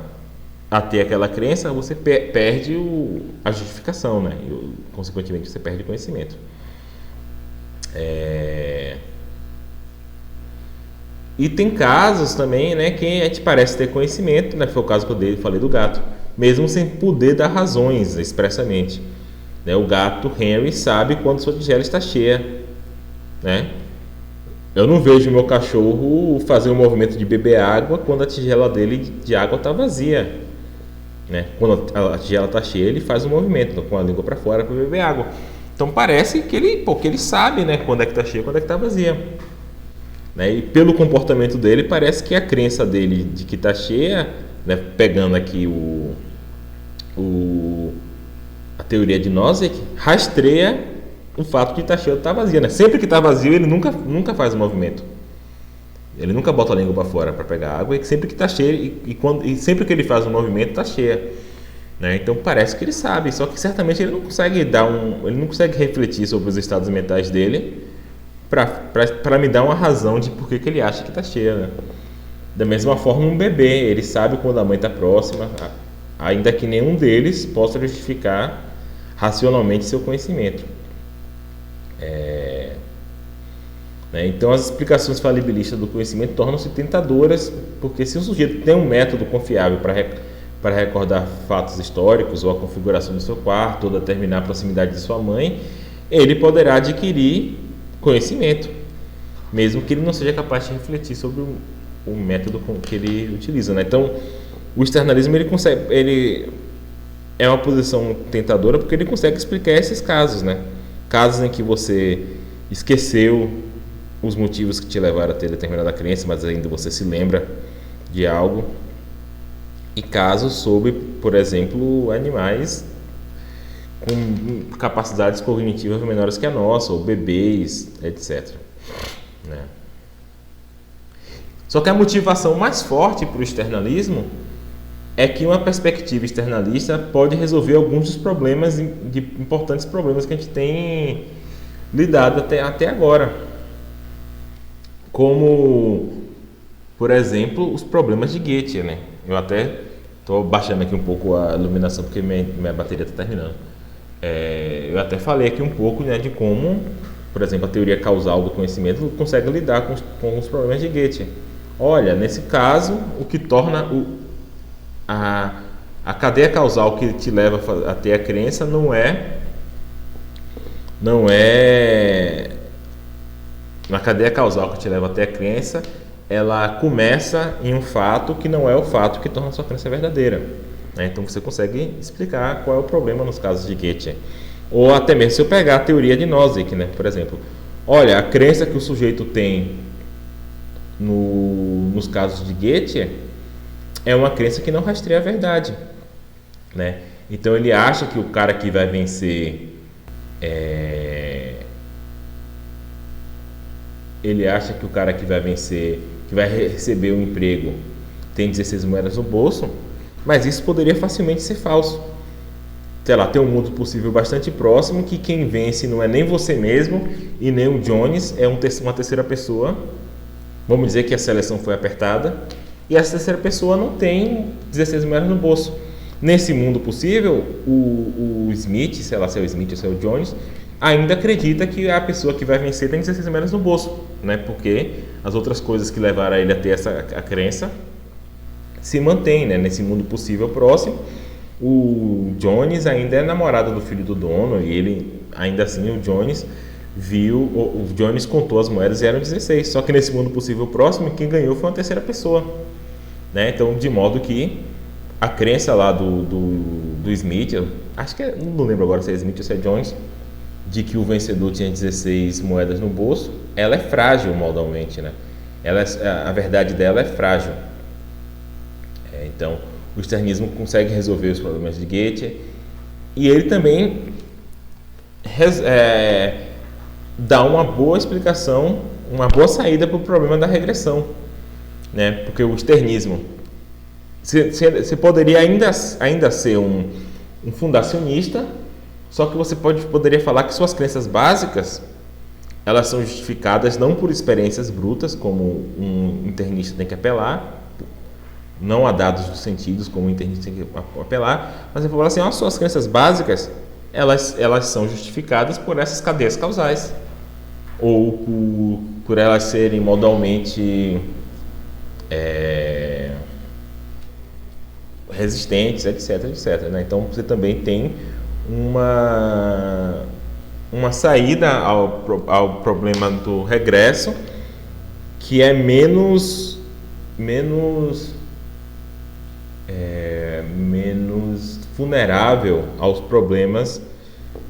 [SPEAKER 1] ter aquela crença, você perde a justificação, né? E, consequentemente, você perde o conhecimento. E tem casos também, né, que a gente parece ter conhecimento, né? Foi o caso que eu falei do gato, mesmo sem poder dar razões expressamente. Né? O gato Henry sabe quando sua tigela está cheia. Né? Eu não vejo meu cachorro fazer o movimento de beber água quando a tigela dele de água está vazia. Né? Quando a tigela está cheia, ele faz o movimento com a língua para fora para beber água. Então parece que ele sabe, né, quando é que está cheia e quando é que está vazia. Né? E pelo comportamento dele, parece que a crença dele de que está cheia, né, pegando aqui a teoria de Nozick, rastreia o fato de estar cheio ou estar vazia. Né? Sempre que está vazio, ele nunca faz o movimento. Ele nunca bota a língua para fora para pegar água, e sempre que está cheio, e sempre que ele faz o movimento, está cheia. né? Então parece que ele sabe, só que certamente ele não consegue ele não consegue refletir sobre os estados mentais dele para me dar uma razão de por que ele acha que está cheia, né? Da mesma forma, um bebê, ele sabe quando a mãe está próxima, ainda que nenhum deles possa justificar racionalmente seu conhecimento. Né? Então, as explicações falibilistas do conhecimento tornam-se tentadoras, porque se o sujeito tem um método confiável para recordar fatos históricos, ou a configuração do seu quarto, ou determinar a proximidade de sua mãe, ele poderá adquirir conhecimento, mesmo que ele não seja capaz de refletir sobre o método que ele utiliza, né? Então, o externalismo ele é uma posição tentadora porque ele consegue explicar esses casos, né? Casos em que você esqueceu os motivos que te levaram a ter determinada crença, mas ainda você se lembra de algo, e casos sobre, por exemplo, animais com capacidades cognitivas menores que a nossa, ou bebês, etc. Né? Só que a motivação mais forte para o externalismo é que uma perspectiva externalista pode resolver alguns dos problemas, de importantes problemas que a gente tem lidado até agora. Como, por exemplo, os problemas de Goethe, né? Eu até estou baixando aqui um pouco a iluminação porque minha bateria está terminando. Eu até falei aqui um pouco, né, de como, por exemplo, a teoria causal do conhecimento consegue lidar com os problemas de Goethe. Olha, nesse caso, o que torna a cadeia causal que te leva a ter a crença não é a cadeia causal que te leva a ter a crença, ela começa em um fato que não é o fato que torna a sua crença verdadeira, né? Então você consegue explicar qual é o problema nos casos de Goethe. Ou até mesmo se eu pegar a teoria de Nozick, né? Por exemplo, olha, a crença que o sujeito tem nos casos de Goethe é uma crença que não rastreia a verdade, né? Então ele acha que o cara que vai vencer que vai receber um emprego, tem 16 moedas no bolso, mas isso poderia facilmente ser falso. Sei lá, tem um mundo possível bastante próximo que quem vence não é nem você mesmo e nem o Jones, é uma terceira pessoa. Vamos dizer que a seleção foi apertada e essa terceira pessoa não tem 16 moedas no bolso. Nesse mundo possível, o Smith, sei lá se é o Smith ou se é o Jones, ainda acredita que a pessoa que vai vencer tem 16 moedas no bolso, né? Porque as outras coisas que levaram ele a ter a crença se mantêm, né? Nesse mundo possível próximo, o Jones ainda é namorado do filho do dono e ele, ainda assim, o Jones contou as moedas e eram 16, só que nesse mundo possível próximo, quem ganhou foi uma terceira pessoa, né? Então, de modo que a crença lá do Smith, acho que não lembro agora se é Smith ou se é Jones, de que o vencedor tinha 16 moedas no bolso, ela é frágil modalmente, né? A verdade dela é frágil. Então, o externismo consegue resolver os problemas de Goethe e ele também dá uma boa explicação, uma boa saída para o problema da regressão, né? Porque o externismo, você poderia ainda ser um fundacionista, só que você poderia falar que suas crenças básicas elas são justificadas não por experiências brutas, como um internista tem que apelar, não há dados dos sentidos, como o internista tem que apelar, mas você fala assim, as suas crenças básicas elas são justificadas por essas cadeias causais, ou por elas serem modalmente resistentes, etc, né? Então você também tem uma saída ao problema do regresso que é menos vulnerável aos problemas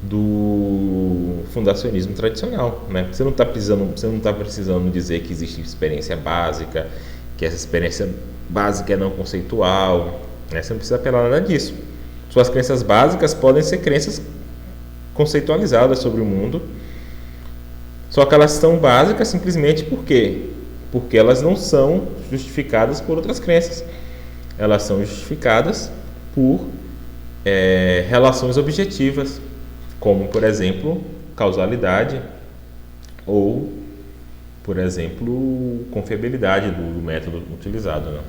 [SPEAKER 1] do fundacionismo tradicional, né? Você não está precisando dizer que existe experiência básica, que essa experiência básica é não conceitual, né? Você não precisa apelar a nada disso. Suas crenças básicas podem ser crenças conceitualizadas sobre o mundo, só que elas são básicas simplesmente porque elas não são justificadas por outras crenças. Elas são justificadas por relações objetivas, como, por exemplo, causalidade ou, por exemplo, confiabilidade do método utilizado, né?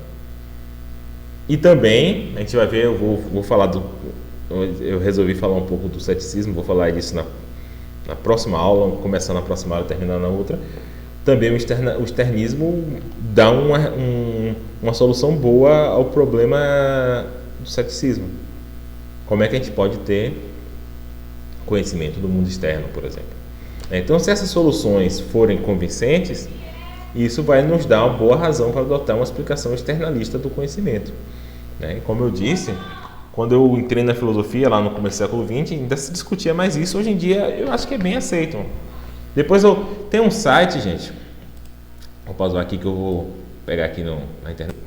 [SPEAKER 1] E também, a gente vai ver, vou falar eu resolvi falar um pouco do ceticismo, vou falar disso na próxima aula, começando na próxima aula e terminando na outra. Também o externismo dá uma solução boa ao problema do ceticismo. Como é que a gente pode ter conhecimento do mundo externo, por exemplo? Então, se essas soluções forem convincentes, isso vai nos dar uma boa razão para adotar uma explicação externalista do conhecimento. E como eu disse, quando eu entrei na filosofia lá no começo do século XX, ainda se discutia mais isso. Hoje em dia, eu acho que é bem aceito. Depois tem um site, gente, vou pausar aqui que eu vou pegar aqui na internet.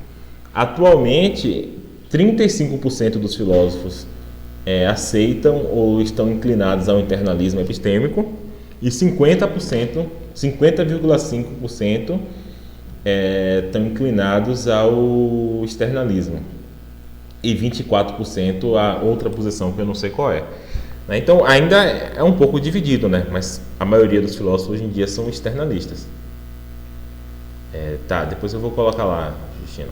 [SPEAKER 1] Atualmente, 35% dos filósofos aceitam ou estão inclinados ao internalismo epistêmico e 50,5% estão inclinados ao externalismo e 24% a outra posição que eu não sei qual é. Então ainda é um pouco dividido, né? Mas a maioria dos filósofos hoje em dia são externalistas. Depois eu vou colocar lá, Justino.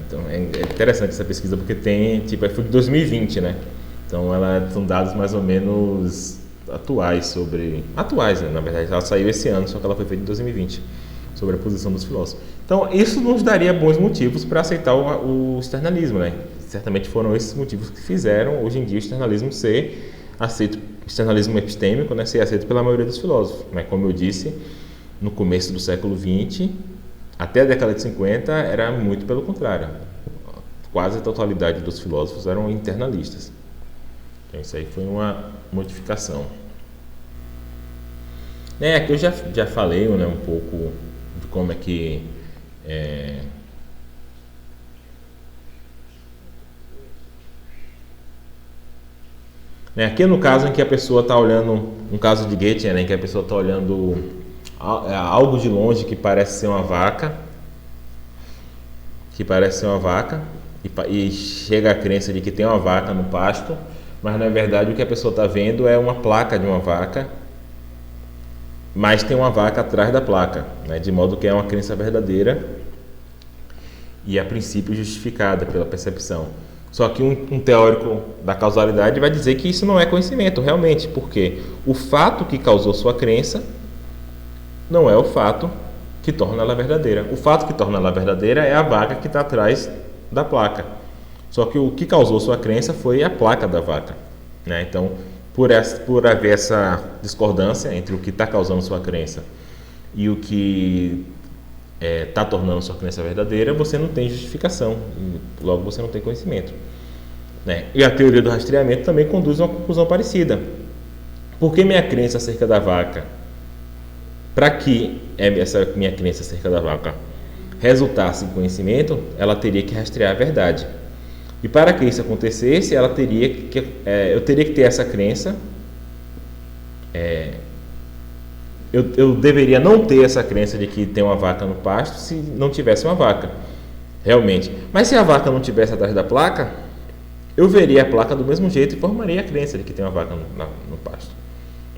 [SPEAKER 1] Então é interessante essa pesquisa porque foi de 2020, né? Então são dados mais ou menos atuais, né? Na verdade ela saiu esse ano, só que ela foi feita em 2020, sobre a posição dos filósofos. Então isso nos daria bons motivos para aceitar o externalismo, né? Certamente foram esses motivos que fizeram hoje em dia o externalismo ser aceito, externalismo epistêmico, né, ser aceito pela maioria dos filósofos. Mas como eu disse, no começo do século XX, até a década de 50, era muito pelo contrário. Quase a totalidade dos filósofos eram internalistas. Então isso aí foi uma modificação. Aqui eu já falei, né, um pouco de como é que aqui no caso em que a pessoa está olhando, um caso de Goethe, né, em que a pessoa está olhando algo de longe que parece ser uma vaca, e chega a crença de que tem uma vaca no pasto, mas na verdade o que a pessoa está vendo é uma placa de uma vaca, mas tem uma vaca atrás da placa, né, de modo que é uma crença verdadeira e a princípio justificada pela percepção. Só que um teórico da causalidade vai dizer que isso não é conhecimento, realmente, porque o fato que causou sua crença não é o fato que torna ela verdadeira. O fato que torna ela verdadeira é a vaca que está atrás da placa. Só que o que causou sua crença foi a placa da vaca, né? Então, por haver essa discordância entre o que está causando sua crença e o que está tornando sua crença verdadeira, você não tem justificação, logo você não tem conhecimento, né? E a teoria do rastreamento também conduz a uma conclusão parecida. Por que minha crença acerca da vaca? Para que essa minha crença acerca da vaca resultasse em conhecimento, ela teria que rastrear a verdade. E para que isso acontecesse, eu teria que ter essa crença. Eu deveria não ter essa crença de que tem uma vaca no pasto se não tivesse uma vaca, realmente. Mas se a vaca não tivesse atrás da placa, eu veria a placa do mesmo jeito e formaria a crença de que tem uma vaca no pasto,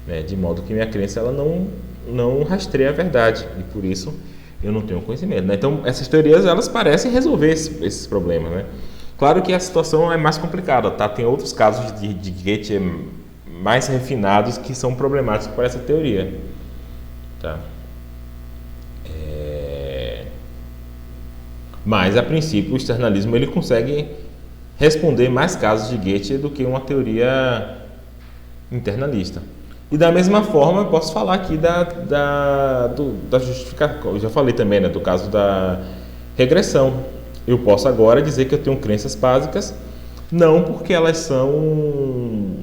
[SPEAKER 1] né? De modo que minha crença ela não rastreia a verdade e por isso eu não tenho conhecimento, né? Então essas teorias elas parecem resolver esses problemas, né? Claro que a situação é mais complicada, tá? Tem outros casos de Goethe mais refinados que são problemáticos para essa teoria, tá? Mas a princípio o externalismo ele consegue responder mais casos de Goethe do que uma teoria internalista. E da mesma forma eu posso falar aqui da justificação. Eu já falei também, né, do caso da regressão. Eu posso agora dizer que eu tenho crenças básicas, não porque elas são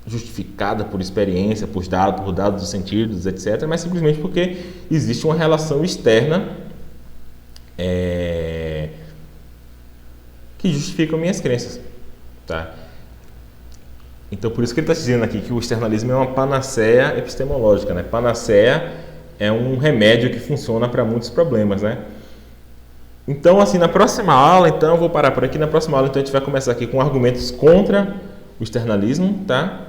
[SPEAKER 1] justificadas por experiência, por dados dos sentidos, etc., mas simplesmente porque existe uma relação externa que justifica minhas crenças, tá? Então, por isso que ele está dizendo aqui que o externalismo é uma panaceia epistemológica, né? Panaceia é um remédio que funciona para muitos problemas, né? Então, assim, na próxima aula, então, eu vou parar por aqui. Na próxima aula, então, a gente vai começar aqui com argumentos contra o externalismo, tá?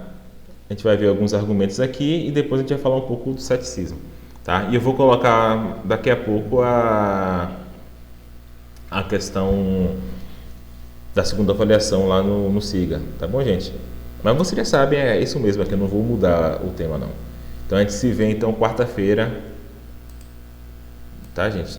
[SPEAKER 1] A gente vai ver alguns argumentos aqui e depois a gente vai falar um pouco do ceticismo, tá? E eu vou colocar daqui a pouco a questão da segunda avaliação lá no SIGA, tá bom, gente? Mas você já sabe, é isso mesmo, é que eu não vou mudar o tema, não. Então, a gente se vê, então, quarta-feira, tá, gente?